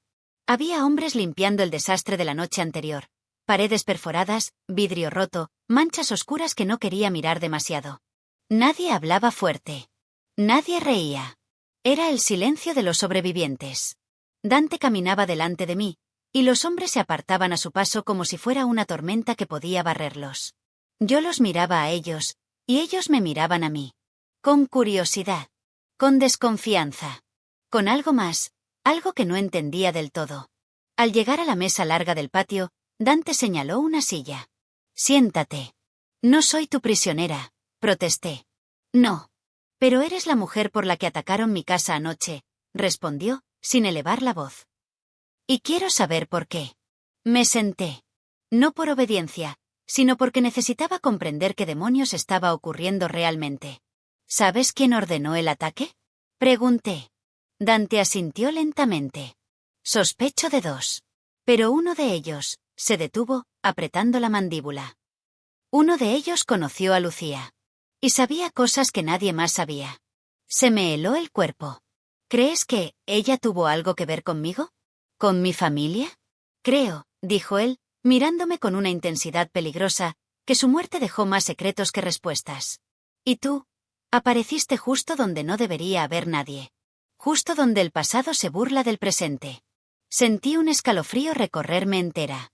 Había hombres limpiando el desastre de la noche anterior. Paredes perforadas, vidrio roto, manchas oscuras que no quería mirar demasiado. Nadie hablaba fuerte. Nadie reía. Era el silencio de los sobrevivientes. Dante caminaba delante de mí, y los hombres se apartaban a su paso como si fuera una tormenta que podía barrerlos. Yo los miraba a ellos, y ellos me miraban a mí. Con curiosidad. Con desconfianza. Con algo más, algo que no entendía del todo. Al llegar a la mesa larga del patio, Dante señaló una silla. «Siéntate». «No soy tu prisionera», protesté. «No. Pero eres la mujer por la que atacaron mi casa anoche», respondió, sin elevar la voz. «Y quiero saber por qué». Me senté. No por obediencia, sino porque necesitaba comprender qué demonios estaba ocurriendo realmente. ¿Sabes quién ordenó el ataque?, pregunté. Dante asintió lentamente. Sospecho de dos. Pero uno de ellos se detuvo, apretando la mandíbula. Uno de ellos conoció a Lucía. Y sabía cosas que nadie más sabía. Se me heló el cuerpo. ¿Crees que ella tuvo algo que ver conmigo? ¿Con mi familia? Creo, dijo él, mirándome con una intensidad peligrosa, que su muerte dejó más secretos que respuestas. ¿Y tú? Apareciste justo donde no debería haber nadie. Justo donde el pasado se burla del presente. Sentí un escalofrío recorrerme entera.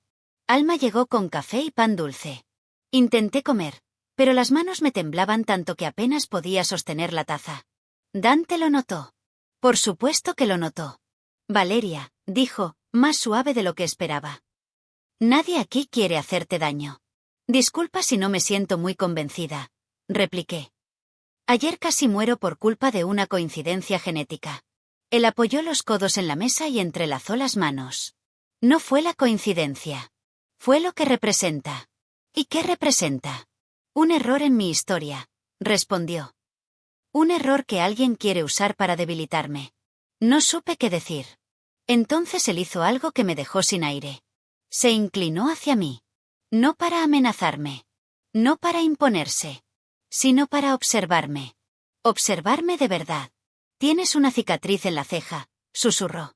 Alma llegó con café y pan dulce. Intenté comer, pero las manos me temblaban tanto que apenas podía sostener la taza. Dante lo notó. Por supuesto que lo notó. Valeria, dijo, más suave de lo que esperaba. Nadie aquí quiere hacerte daño. Disculpa si no me siento muy convencida, repliqué. Ayer casi muero por culpa de una coincidencia genética. Él apoyó los codos en la mesa y entrelazó las manos. No fue la coincidencia. Fue lo que representa. ¿Y qué representa? Un error en mi historia, respondió. Un error que alguien quiere usar para debilitarme. No supe qué decir. Entonces él hizo algo que me dejó sin aire. Se inclinó hacia mí. No para amenazarme. No para imponerse. Sino para observarme. Observarme de verdad. Tienes una cicatriz en la ceja, susurró.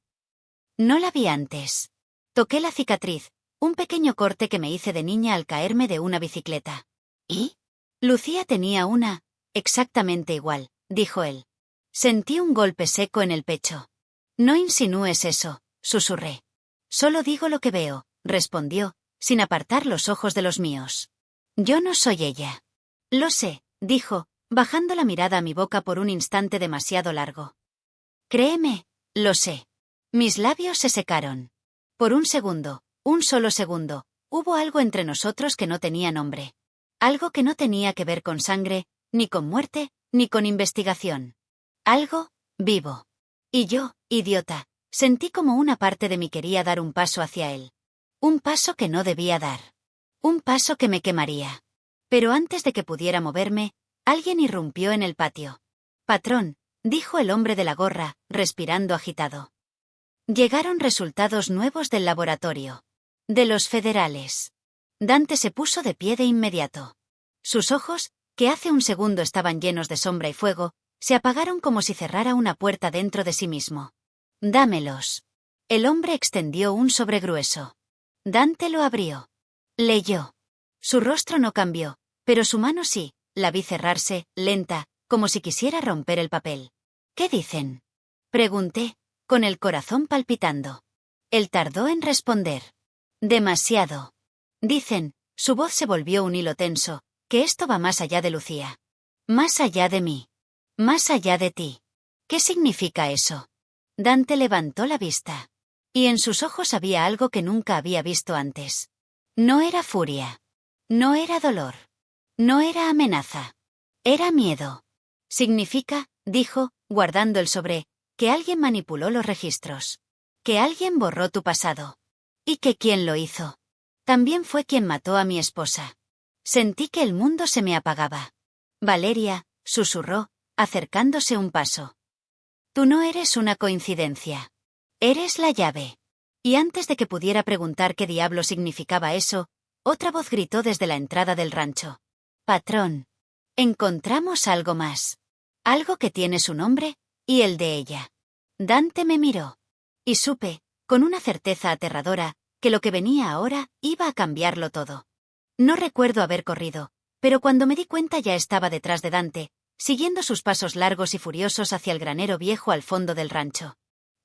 No la vi antes. Toqué la cicatriz, un pequeño corte que me hice de niña al caerme de una bicicleta. ¿Y? Lucía tenía una, exactamente igual, dijo él. Sentí un golpe seco en el pecho. No insinúes eso, susurré. Solo digo lo que veo, respondió, sin apartar los ojos de los míos. Yo no soy ella. Lo sé, dijo, bajando la mirada a mi boca por un instante demasiado largo. Créeme, lo sé. Mis labios se secaron. Por un segundo, un solo segundo, hubo algo entre nosotros que no tenía nombre. Algo que no tenía que ver con sangre, ni con muerte, ni con investigación. Algo vivo. Y yo, idiota, sentí como una parte de mí quería dar un paso hacia él. Un paso que no debía dar. Un paso que me quemaría. Pero antes de que pudiera moverme, alguien irrumpió en el patio. Patrón, dijo el hombre de la gorra, respirando agitado. Llegaron resultados nuevos del laboratorio. De los federales. Dante se puso de pie de inmediato. Sus ojos, que hace un segundo estaban llenos de sombra y fuego, se apagaron como si cerrara una puerta dentro de sí mismo. Dámelos. El hombre extendió un sobre grueso. Dante lo abrió. Leyó. Su rostro no cambió, pero su mano sí, la vi cerrarse, lenta, como si quisiera romper el papel. ¿Qué dicen?, pregunté, con el corazón palpitando. Él tardó en responder. Demasiado. Dicen, su voz se volvió un hilo tenso, que esto va más allá de Lucía. Más allá de mí. Más allá de ti. ¿Qué significa eso? Dante levantó la vista. Y en sus ojos había algo que nunca había visto antes. No era furia. No era dolor. No era amenaza. Era miedo. Significa, dijo, guardando el sobre, que alguien manipuló los registros. Que alguien borró tu pasado. ¿Y que quién lo hizo? También fue quien mató a mi esposa. Sentí que el mundo se me apagaba. Valeria, susurró, acercándose un paso. Tú no eres una coincidencia. Eres la llave. Y antes de que pudiera preguntar qué diablo significaba eso, otra voz gritó desde la entrada del rancho. Patrón. Encontramos algo más. Algo que tiene su nombre, y el de ella. Dante me miró. Y supe, con una certeza aterradora, que lo que venía ahora iba a cambiarlo todo. No recuerdo haber corrido, pero cuando me di cuenta ya estaba detrás de Dante, siguiendo sus pasos largos y furiosos hacia el granero viejo al fondo del rancho.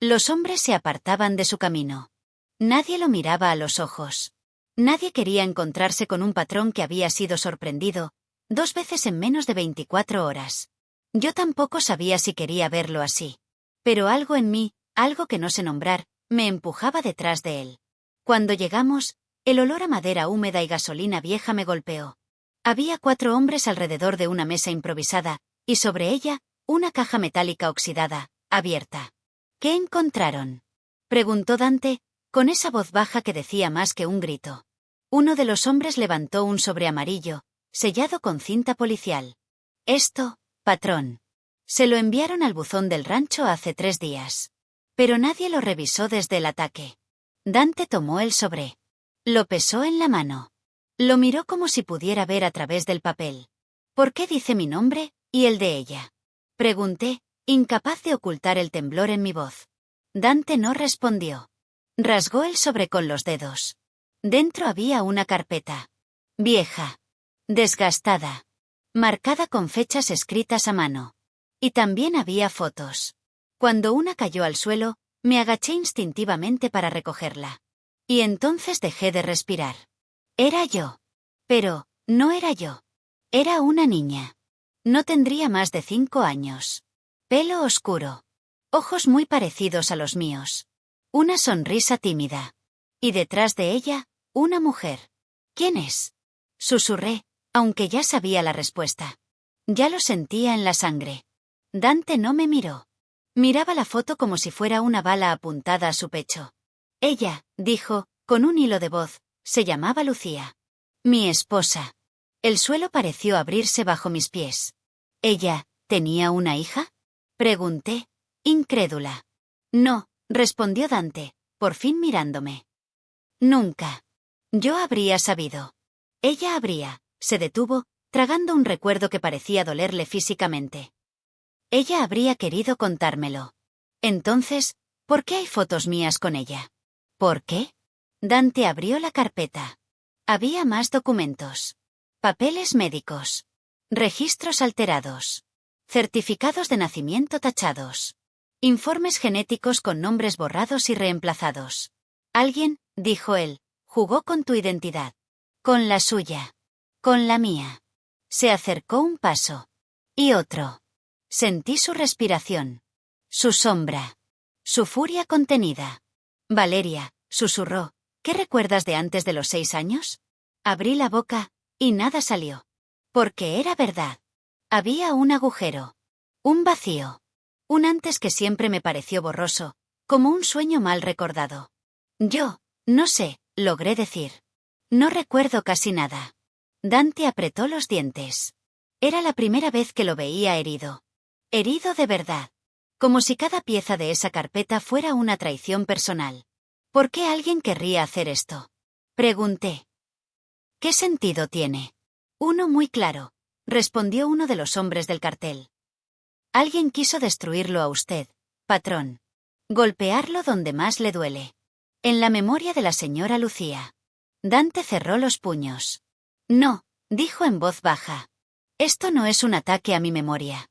Los hombres se apartaban de su camino. Nadie lo miraba a los ojos. Nadie quería encontrarse con un patrón que había sido sorprendido, 2 veces en menos de 24 horas. Yo tampoco sabía si quería verlo así. Pero algo en mí, algo que no sé nombrar, me empujaba detrás de él. Cuando llegamos, el olor a madera húmeda y gasolina vieja me golpeó. Había 4 hombres alrededor de una mesa improvisada, y sobre ella, una caja metálica oxidada, abierta. ¿Qué encontraron?, preguntó Dante, con esa voz baja que decía más que un grito. Uno de los hombres levantó un sobre amarillo, sellado con cinta policial. Esto, patrón. Se lo enviaron al buzón del rancho hace 3 días. Pero nadie lo revisó desde el ataque. Dante tomó el sobre. Lo pesó en la mano. Lo miró como si pudiera ver a través del papel. ¿Por qué dice mi nombre y el de ella?, pregunté, incapaz de ocultar el temblor en mi voz. Dante no respondió. Rasgó el sobre con los dedos. Dentro había una carpeta. Vieja. Desgastada. Marcada con fechas escritas a mano. Y también había fotos. Cuando una cayó al suelo, me agaché instintivamente para recogerla. Y entonces dejé de respirar. Era yo. Pero, no era yo. Era una niña. No tendría más de 5 años. Pelo oscuro. Ojos muy parecidos a los míos. Una sonrisa tímida. Y detrás de ella, una mujer. ¿Quién es?, susurré, aunque ya sabía la respuesta. Ya lo sentía en la sangre. Dante no me miró. Miraba la foto como si fuera una bala apuntada a su pecho. Ella, dijo, con un hilo de voz, se llamaba Lucía. Mi esposa. El suelo pareció abrirse bajo mis pies. ¿Ella tenía una hija?, pregunté, incrédula. No, respondió Dante, por fin mirándome. Nunca. Yo habría sabido. Ella habría. Se detuvo, tragando un recuerdo que parecía dolerle físicamente. Ella habría querido contármelo. Entonces, ¿por qué hay fotos mías con ella? ¿Por qué? Dante abrió la carpeta. Había más documentos. Papeles médicos. Registros alterados. Certificados de nacimiento tachados. Informes genéticos con nombres borrados y reemplazados. Alguien, dijo él, jugó con tu identidad. Con la suya. Con la mía. Se acercó un paso. Y otro. Sentí su respiración. Su sombra. Su furia contenida. Valeria, susurró, ¿qué recuerdas de antes de los 6 años? Abrí la boca, y nada salió. Porque era verdad. Había un agujero. Un vacío. Un antes que siempre me pareció borroso, como un sueño mal recordado. Yo, no sé, logré decir. No recuerdo casi nada. Dante apretó los dientes. Era la primera vez que lo veía herido. Herido de verdad. Como si cada pieza de esa carpeta fuera una traición personal. ¿Por qué alguien querría hacer esto?, pregunté. ¿Qué sentido tiene? Uno muy claro, respondió uno de los hombres del cartel. Alguien quiso destruirlo a usted, patrón. Golpearlo donde más le duele. En la memoria de la señora Lucía. Dante cerró los puños. No, dijo en voz baja. Esto no es un ataque a mi memoria.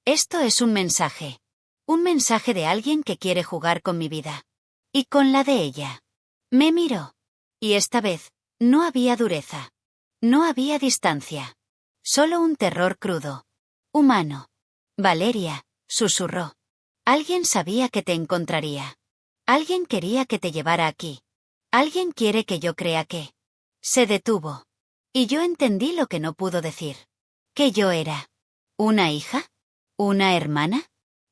Esto es un mensaje. Un mensaje de alguien que quiere jugar con mi vida. Y con la de ella. Me miró. Y esta vez, no había dureza. No había distancia. Solo un terror crudo. Humano. Valeria, susurró. Alguien sabía que te encontraría. Alguien quería que te llevara aquí. Alguien quiere que yo crea que. Se detuvo. Y yo entendí lo que no pudo decir. ¿Que yo era? ¿Una hija? ¿Una hermana?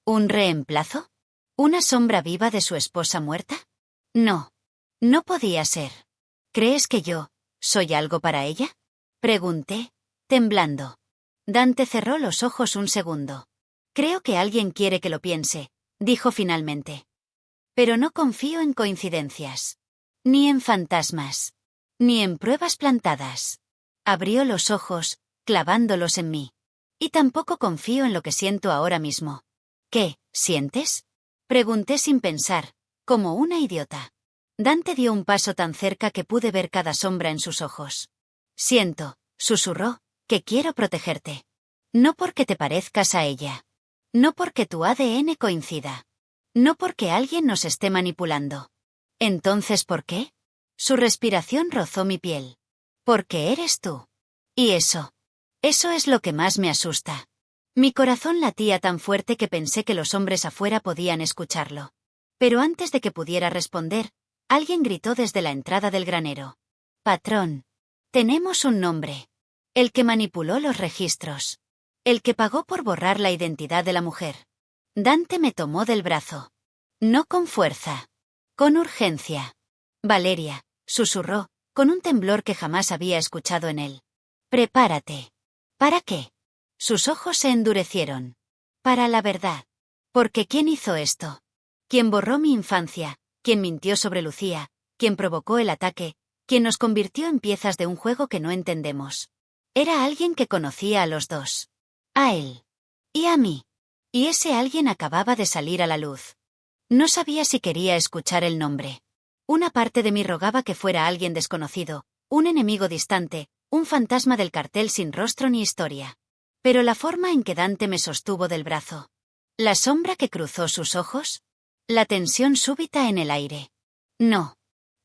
¿Un reemplazo? ¿Una sombra viva de su esposa muerta? No. No podía ser. ¿Crees que yo soy algo para ella?, pregunté, temblando. Dante cerró los ojos un segundo. Creo que alguien quiere que lo piense, dijo finalmente. Pero no confío en coincidencias. Ni en fantasmas. Ni en pruebas plantadas. Abrió los ojos, clavándolos en mí. Y tampoco confío en lo que siento ahora mismo. ¿Qué, sientes?, pregunté sin pensar, como una idiota. Dante dio un paso tan cerca que pude ver cada sombra en sus ojos. Siento, susurró, que quiero protegerte. No porque te parezcas a ella. No porque tu ADN coincida. No porque alguien nos esté manipulando. ¿Entonces por qué? Su respiración rozó mi piel. Porque eres tú. Y eso es lo que más me asusta. Mi corazón latía tan fuerte que pensé que los hombres afuera podían escucharlo. Pero antes de que pudiera responder, alguien gritó desde la entrada del granero. «Patrón. Tenemos un nombre. El que manipuló los registros. El que pagó por borrar la identidad de la mujer». Dante me tomó del brazo. No con fuerza. Con urgencia. «Valeria», susurró, con un temblor que jamás había escuchado en él. «Prepárate». «¿Para qué?» Sus ojos se endurecieron. «Para la verdad». «Porque ¿quién hizo esto? ¿Quién borró mi infancia? ¿Quién mintió sobre Lucía? ¿Quién provocó el ataque? ¿Quién nos convirtió en piezas de un juego que no entendemos?» Era alguien que conocía a los dos. A él. Y a mí. Y ese alguien acababa de salir a la luz. No sabía si quería escuchar el nombre. Una parte de mí rogaba que fuera alguien desconocido, un enemigo distante, un fantasma del cartel sin rostro ni historia. Pero la forma en que Dante me sostuvo del brazo. La sombra que cruzó sus ojos. La tensión súbita en el aire. No.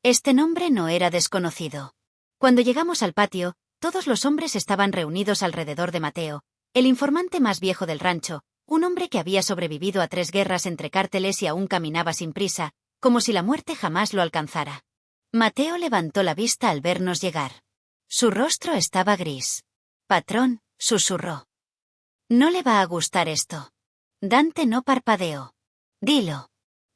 Este nombre no era desconocido. Cuando llegamos al patio, todos los hombres estaban reunidos alrededor de Mateo, el informante más viejo del rancho, un hombre que había sobrevivido a 3 guerras entre cárteles y aún caminaba sin prisa, como si la muerte jamás lo alcanzara. Mateo levantó la vista al vernos llegar. Su rostro estaba gris. «Patrón», susurró. «No le va a gustar esto». Dante no parpadeó. «Dilo».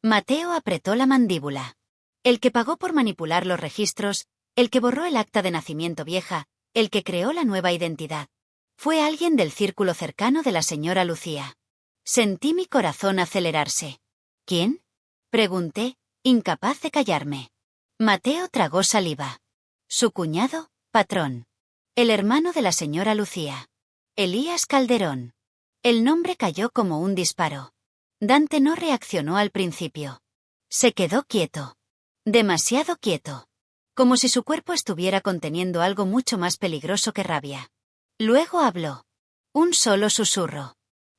Mateo apretó la mandíbula. El que pagó por manipular los registros, el que borró el acta de nacimiento vieja, el que creó la nueva identidad. Fue alguien del círculo cercano de la señora Lucía. Sentí mi corazón acelerarse. ¿Quién?, pregunté, incapaz de callarme. Mateo tragó saliva. Su cuñado, patrón. El hermano de la señora Lucía. Elías Calderón. El nombre cayó como un disparo. Dante no reaccionó al principio. Se quedó quieto. Demasiado quieto. Como si su cuerpo estuviera conteniendo algo mucho más peligroso que rabia. Luego habló. Un solo susurro.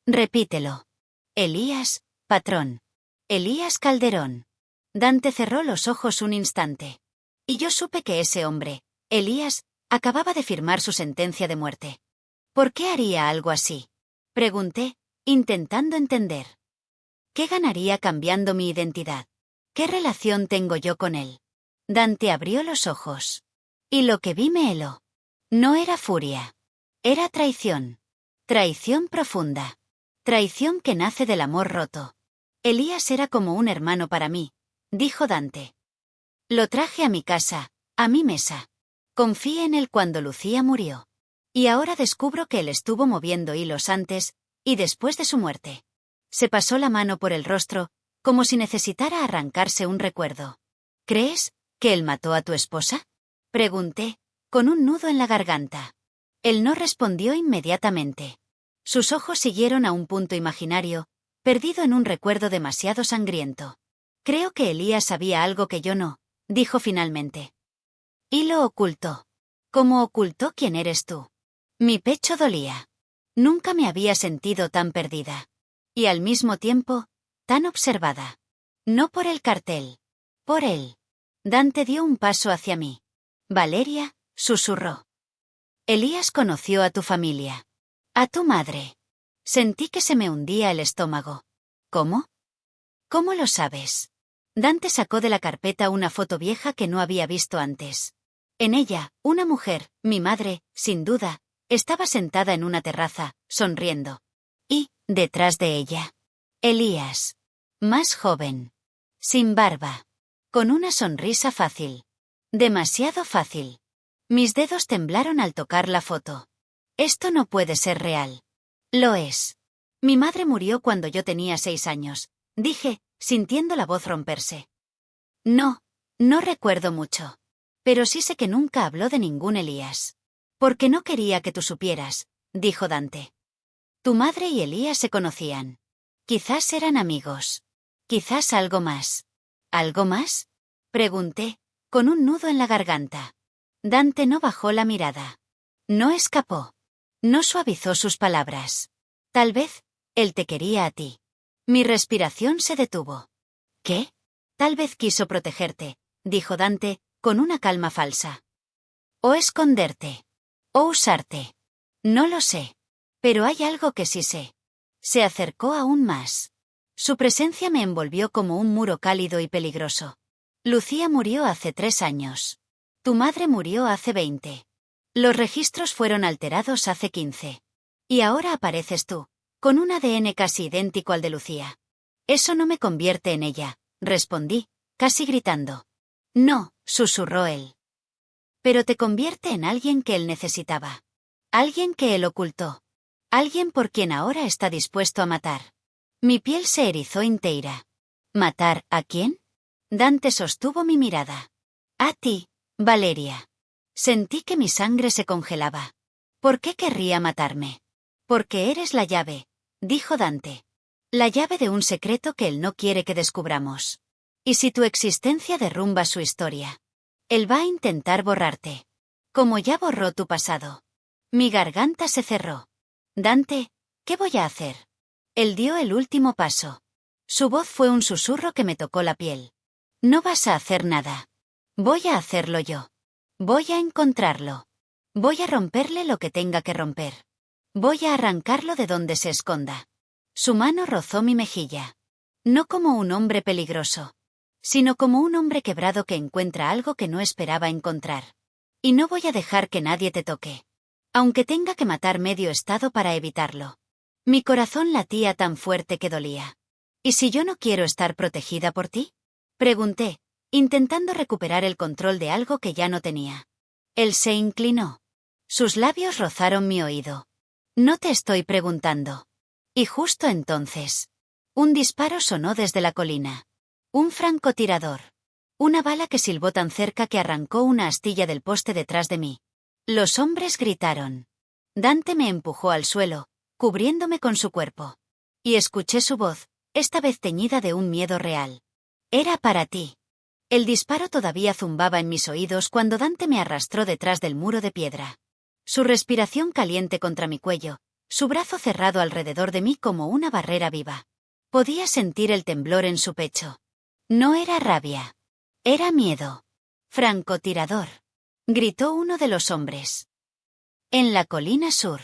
«Repítelo». «Elías, patrón. Elías Calderón». Dante cerró los ojos un instante. Y yo supe que ese hombre, Elías, acababa de firmar su sentencia de muerte. ¿Por qué haría algo así?, pregunté, intentando entender. ¿Qué ganaría cambiando mi identidad? ¿Qué relación tengo yo con él? Dante abrió los ojos. Y lo que vi me heló. No era furia. Era traición. Traición profunda. Traición que nace del amor roto. Elías era como un hermano para mí, dijo Dante. Lo traje a mi casa, a mi mesa. Confié en él cuando Lucía murió. Y ahora descubro que él estuvo moviendo hilos antes y después de su muerte. Se pasó la mano por el rostro, como si necesitara arrancarse un recuerdo. ¿Crees que él mató a tu esposa?, pregunté, con un nudo en la garganta. Él no respondió inmediatamente. Sus ojos siguieron a un punto imaginario, perdido en un recuerdo demasiado sangriento. Creo que Elías sabía algo que yo no, dijo finalmente. Y lo ocultó. ¿Cómo ocultó quién eres tú? Mi pecho dolía. Nunca me había sentido tan perdida. Y al mismo tiempo, tan observada. No por el cartel. Por él. Dante dio un paso hacia mí. Valeria, susurró. Elías conoció a tu familia. A tu madre. Sentí que se me hundía el estómago. ¿Cómo? ¿Cómo lo sabes? Dante sacó de la carpeta una foto vieja que no había visto antes. En ella, una mujer, mi madre, sin duda, estaba sentada en una terraza, sonriendo. Y, detrás de ella, Elías. Más joven. Sin barba. Con una sonrisa fácil. Demasiado fácil. Mis dedos temblaron al tocar la foto. Esto no puede ser real. Lo es. Mi madre murió cuando yo tenía 6 años, dije, sintiendo la voz romperse. No recuerdo mucho. Pero sí sé que nunca habló de ningún Elías. Porque no quería que tú supieras, dijo Dante. Tu madre y Elías se conocían. Quizás eran amigos. Quizás algo más. ¿Algo más?, pregunté, con un nudo en la garganta. Dante no bajó la mirada. No escapó. No suavizó sus palabras. Tal vez, él te quería a ti. Mi respiración se detuvo. ¿Qué? Tal vez quiso protegerte, dijo Dante, con una calma falsa. O esconderte. O usarte. No lo sé. Pero hay algo que sí sé. Se acercó aún más. Su presencia me envolvió como un muro cálido y peligroso. Lucía murió hace 3 años. Tu madre murió hace 20. Los registros fueron alterados hace 15. Y ahora apareces tú, con un ADN casi idéntico al de Lucía. Eso no me convierte en ella, respondí, casi gritando. No, susurró él. Pero te convierte en alguien que él necesitaba. Alguien que él ocultó. Alguien por quien ahora está dispuesto a matar. Mi piel se erizó inteira. ¿Matar a quién? Dante sostuvo mi mirada. A ti, Valeria. Sentí que mi sangre se congelaba. ¿Por qué querría matarme? Porque eres la llave, dijo Dante. La llave de un secreto que él no quiere que descubramos. ¿Y si tu existencia derrumba su historia? Él va a intentar borrarte. Como ya borró tu pasado. Mi garganta se cerró. Dante, ¿qué voy a hacer? Él dio el último paso. Su voz fue un susurro que me tocó la piel. No vas a hacer nada. Voy a hacerlo yo. Voy a encontrarlo. Voy a romperle lo que tenga que romper. Voy a arrancarlo de donde se esconda. Su mano rozó mi mejilla. No como un hombre peligroso, sino como un hombre quebrado que encuentra algo que no esperaba encontrar. Y no voy a dejar que nadie te toque. Aunque tenga que matar medio estado para evitarlo. Mi corazón latía tan fuerte que dolía. ¿Y si yo no quiero estar protegida por ti? Pregunté, intentando recuperar el control de algo que ya no tenía. Él se inclinó. Sus labios rozaron mi oído. No te estoy preguntando. Y justo entonces, un disparo sonó desde la colina. Un francotirador. Una bala que silbó tan cerca que arrancó una astilla del poste detrás de mí. Los hombres gritaron. Dante me empujó al suelo, cubriéndome con su cuerpo. Y escuché su voz, esta vez teñida de un miedo real. Era para ti. El disparo todavía zumbaba en mis oídos cuando Dante me arrastró detrás del muro de piedra. Su respiración caliente contra mi cuello, su brazo cerrado alrededor de mí como una barrera viva. Podía sentir el temblor en su pecho. No era rabia. Era miedo. Francotirador. Gritó uno de los hombres. En la colina sur.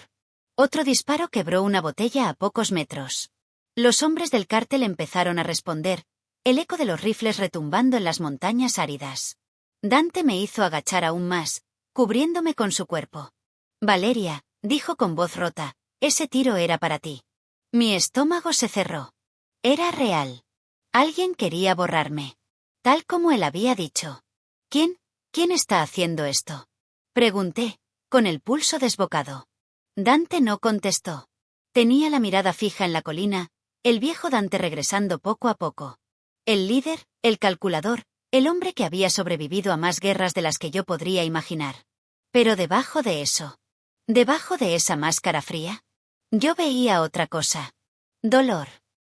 Otro disparo quebró una botella a pocos metros. Los hombres del cártel empezaron a responder, el eco de los rifles retumbando en las montañas áridas. Dante me hizo agachar aún más, cubriéndome con su cuerpo. Valeria, dijo con voz rota, ese tiro era para ti. Mi estómago se cerró. Era real. Alguien quería borrarme. Tal como él había dicho. ¿Quién está haciendo esto? Pregunté, con el pulso desbocado. Dante no contestó. Tenía la mirada fija en la colina, el viejo Dante regresando poco a poco. El líder, el calculador, el hombre que había sobrevivido a más guerras de las que yo podría imaginar. Pero debajo de eso, debajo de esa máscara fría, yo veía otra cosa. Dolor.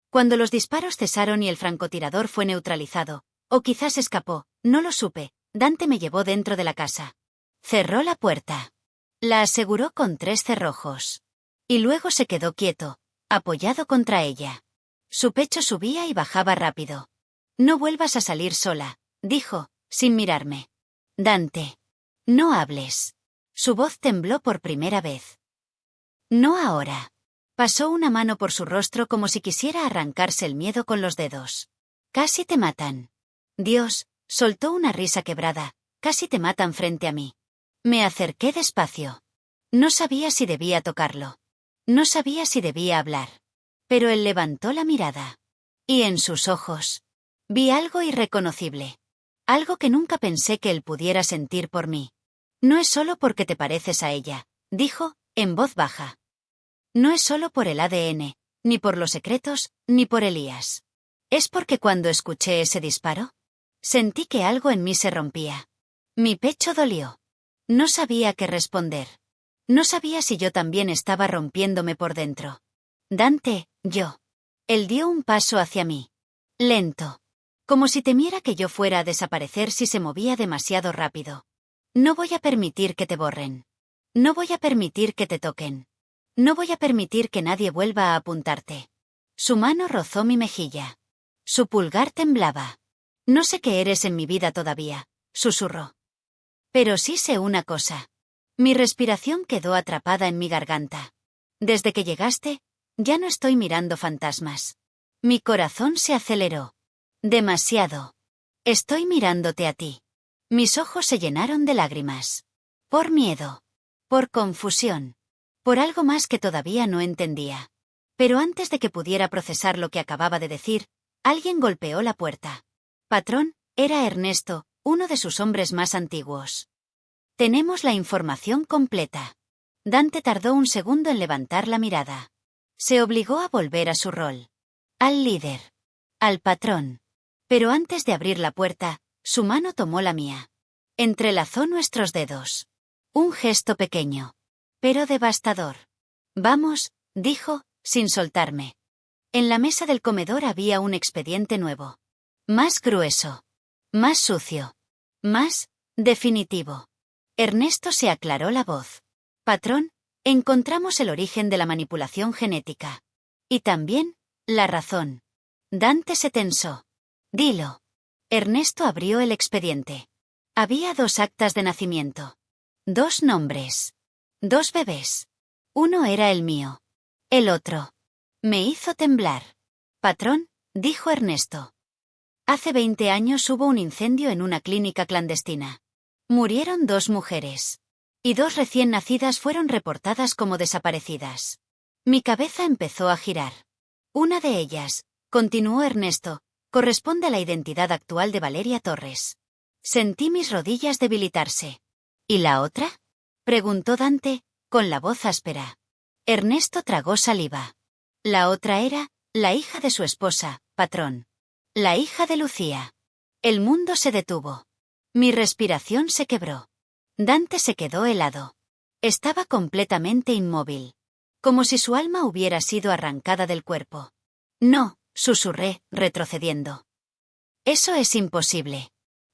Cuando los disparos cesaron y el francotirador fue neutralizado, o quizás escapó, no lo supe, Dante me llevó dentro de la casa. Cerró la puerta. La aseguró con 3 cerrojos. Y luego se quedó quieto, apoyado contra ella. Su pecho subía y bajaba rápido. No vuelvas a salir sola, dijo, sin mirarme. Dante. No hables. Su voz tembló por primera vez. No ahora. Pasó una mano por su rostro como si quisiera arrancarse el miedo con los dedos. Casi te matan. Dios, soltó una risa quebrada, casi te matan frente a mí. Me acerqué despacio. No sabía si debía tocarlo. No sabía si debía hablar. Pero él levantó la mirada. Y en sus ojos vi algo irreconocible. Algo que nunca pensé que él pudiera sentir por mí. No es solo porque te pareces a ella, dijo, en voz baja. No es solo por el ADN, ni por los secretos, ni por Elías. Es porque cuando escuché ese disparo, sentí que algo en mí se rompía. Mi pecho dolió. No sabía qué responder. No sabía si yo también estaba rompiéndome por dentro. Dante, yo. Él dio un paso hacia mí. Lento. Como si temiera que yo fuera a desaparecer si se movía demasiado rápido. No voy a permitir que te borren. No voy a permitir que te toquen. No voy a permitir que nadie vuelva a apuntarte. Su mano rozó mi mejilla. Su pulgar temblaba. No sé qué eres en mi vida todavía, susurró. Pero sí sé una cosa. Mi respiración quedó atrapada en mi garganta. Desde que llegaste, ya no estoy mirando fantasmas. Mi corazón se aceleró. Demasiado. Estoy mirándote a ti. Mis ojos se llenaron de lágrimas. Por miedo. Por confusión. Por algo más que todavía no entendía. Pero antes de que pudiera procesar lo que acababa de decir, alguien golpeó la puerta. Patrón, era Ernesto, uno de sus hombres más antiguos. Tenemos la información completa. Dante tardó un segundo en levantar la mirada. Se obligó a volver a su rol. Al líder. Al patrón. Pero antes de abrir la puerta, su mano tomó la mía. Entrelazó nuestros dedos. Un gesto pequeño. Pero devastador. Vamos, dijo, sin soltarme. En la mesa del comedor había un expediente nuevo. Más grueso. Más sucio. Más definitivo. Ernesto se aclaró la voz. Patrón, encontramos el origen de la manipulación genética. Y también, la razón. Dante se tensó. Dilo. Ernesto abrió el expediente. Había 2 actas de nacimiento. 2 nombres. 2 bebés. Uno era el mío. El otro. Me hizo temblar. Patrón, dijo Ernesto. Hace 20 años hubo un incendio en una clínica clandestina. Murieron 2 mujeres. Y 2 recién nacidas fueron reportadas como desaparecidas. Mi cabeza empezó a girar. Una de ellas, continuó Ernesto, corresponde a la identidad actual de Valeria Torres. Sentí mis rodillas debilitarse. ¿Y la otra? Preguntó Dante, con la voz áspera. Ernesto tragó saliva. La otra era, la hija de su esposa, patrón. La hija de Lucía. El mundo se detuvo. Mi respiración se quebró. Dante se quedó helado. Estaba completamente inmóvil. Como si su alma hubiera sido arrancada del cuerpo. No, susurré, retrocediendo. Eso es imposible.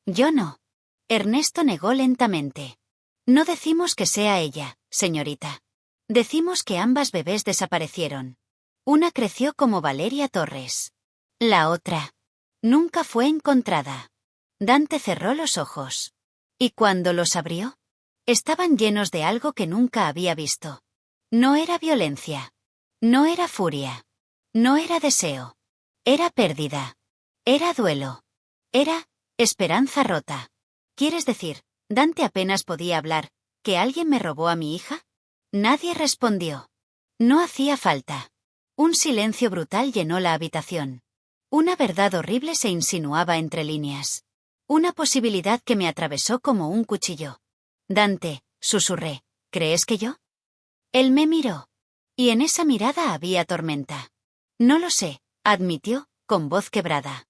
Yo no. Ernesto negó lentamente. No decimos que sea ella, señorita. Decimos que ambas bebés desaparecieron. Una creció como Valeria Torres. La otra nunca fue encontrada. Dante cerró los ojos. ¿Y cuando los abrió? Estaban llenos de algo que nunca había visto. No era violencia. No era furia. No era deseo. Era pérdida. Era duelo. Era esperanza rota. ¿Quieres decir, Dante apenas podía hablar, que alguien me robó a mi hija? Nadie respondió. No hacía falta. Un silencio brutal llenó la habitación. Una verdad horrible se insinuaba entre líneas. Una posibilidad que me atravesó como un cuchillo. Dante, susurré, ¿crees que yo? Él me miró. Y en esa mirada había tormenta. No lo sé, admitió, con voz quebrada.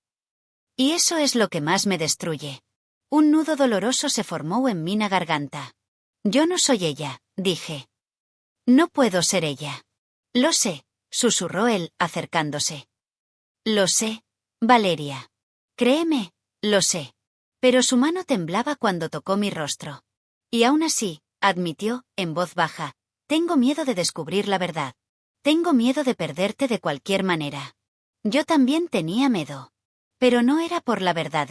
Y eso es lo que más me destruye. Un nudo doloroso se formó en mi garganta. Yo no soy ella, dije. No puedo ser ella. Lo sé, susurró él, acercándose. Lo sé, Valeria. Créeme, lo sé. Pero su mano temblaba cuando tocó mi rostro. Y aún así, admitió, en voz baja, tengo miedo de descubrir la verdad. Tengo miedo de perderte de cualquier manera. Yo también tenía miedo. Pero no era por la verdad.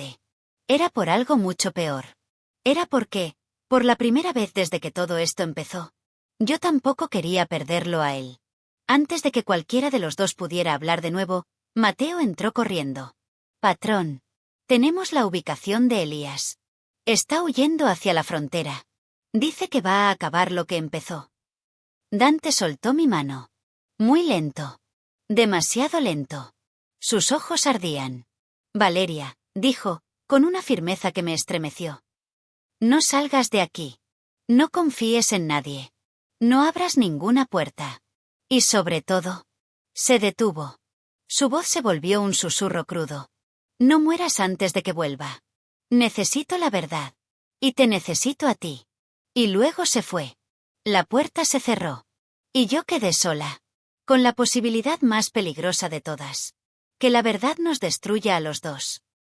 Era por algo mucho peor. Era porque, por la primera vez desde que todo esto empezó, yo tampoco quería perderlo a él. Antes de que cualquiera de los dos pudiera hablar de nuevo, Mateo entró corriendo. Patrón. Tenemos la ubicación de Elías. Está huyendo hacia la frontera. Dice que va a acabar lo que empezó. Dante soltó mi mano. Muy lento. Demasiado lento. Sus ojos ardían. Valeria, dijo, con una firmeza que me estremeció. No salgas de aquí. No confíes en nadie. No abras ninguna puerta. Y sobre todo, se detuvo. Su voz se volvió un susurro crudo. No mueras antes de que vuelva. Necesito la verdad. Y te necesito a ti. Y luego se fue. La puerta se cerró. Y yo quedé sola. Con la posibilidad más peligrosa de todas. Que la verdad nos destruya a los dos.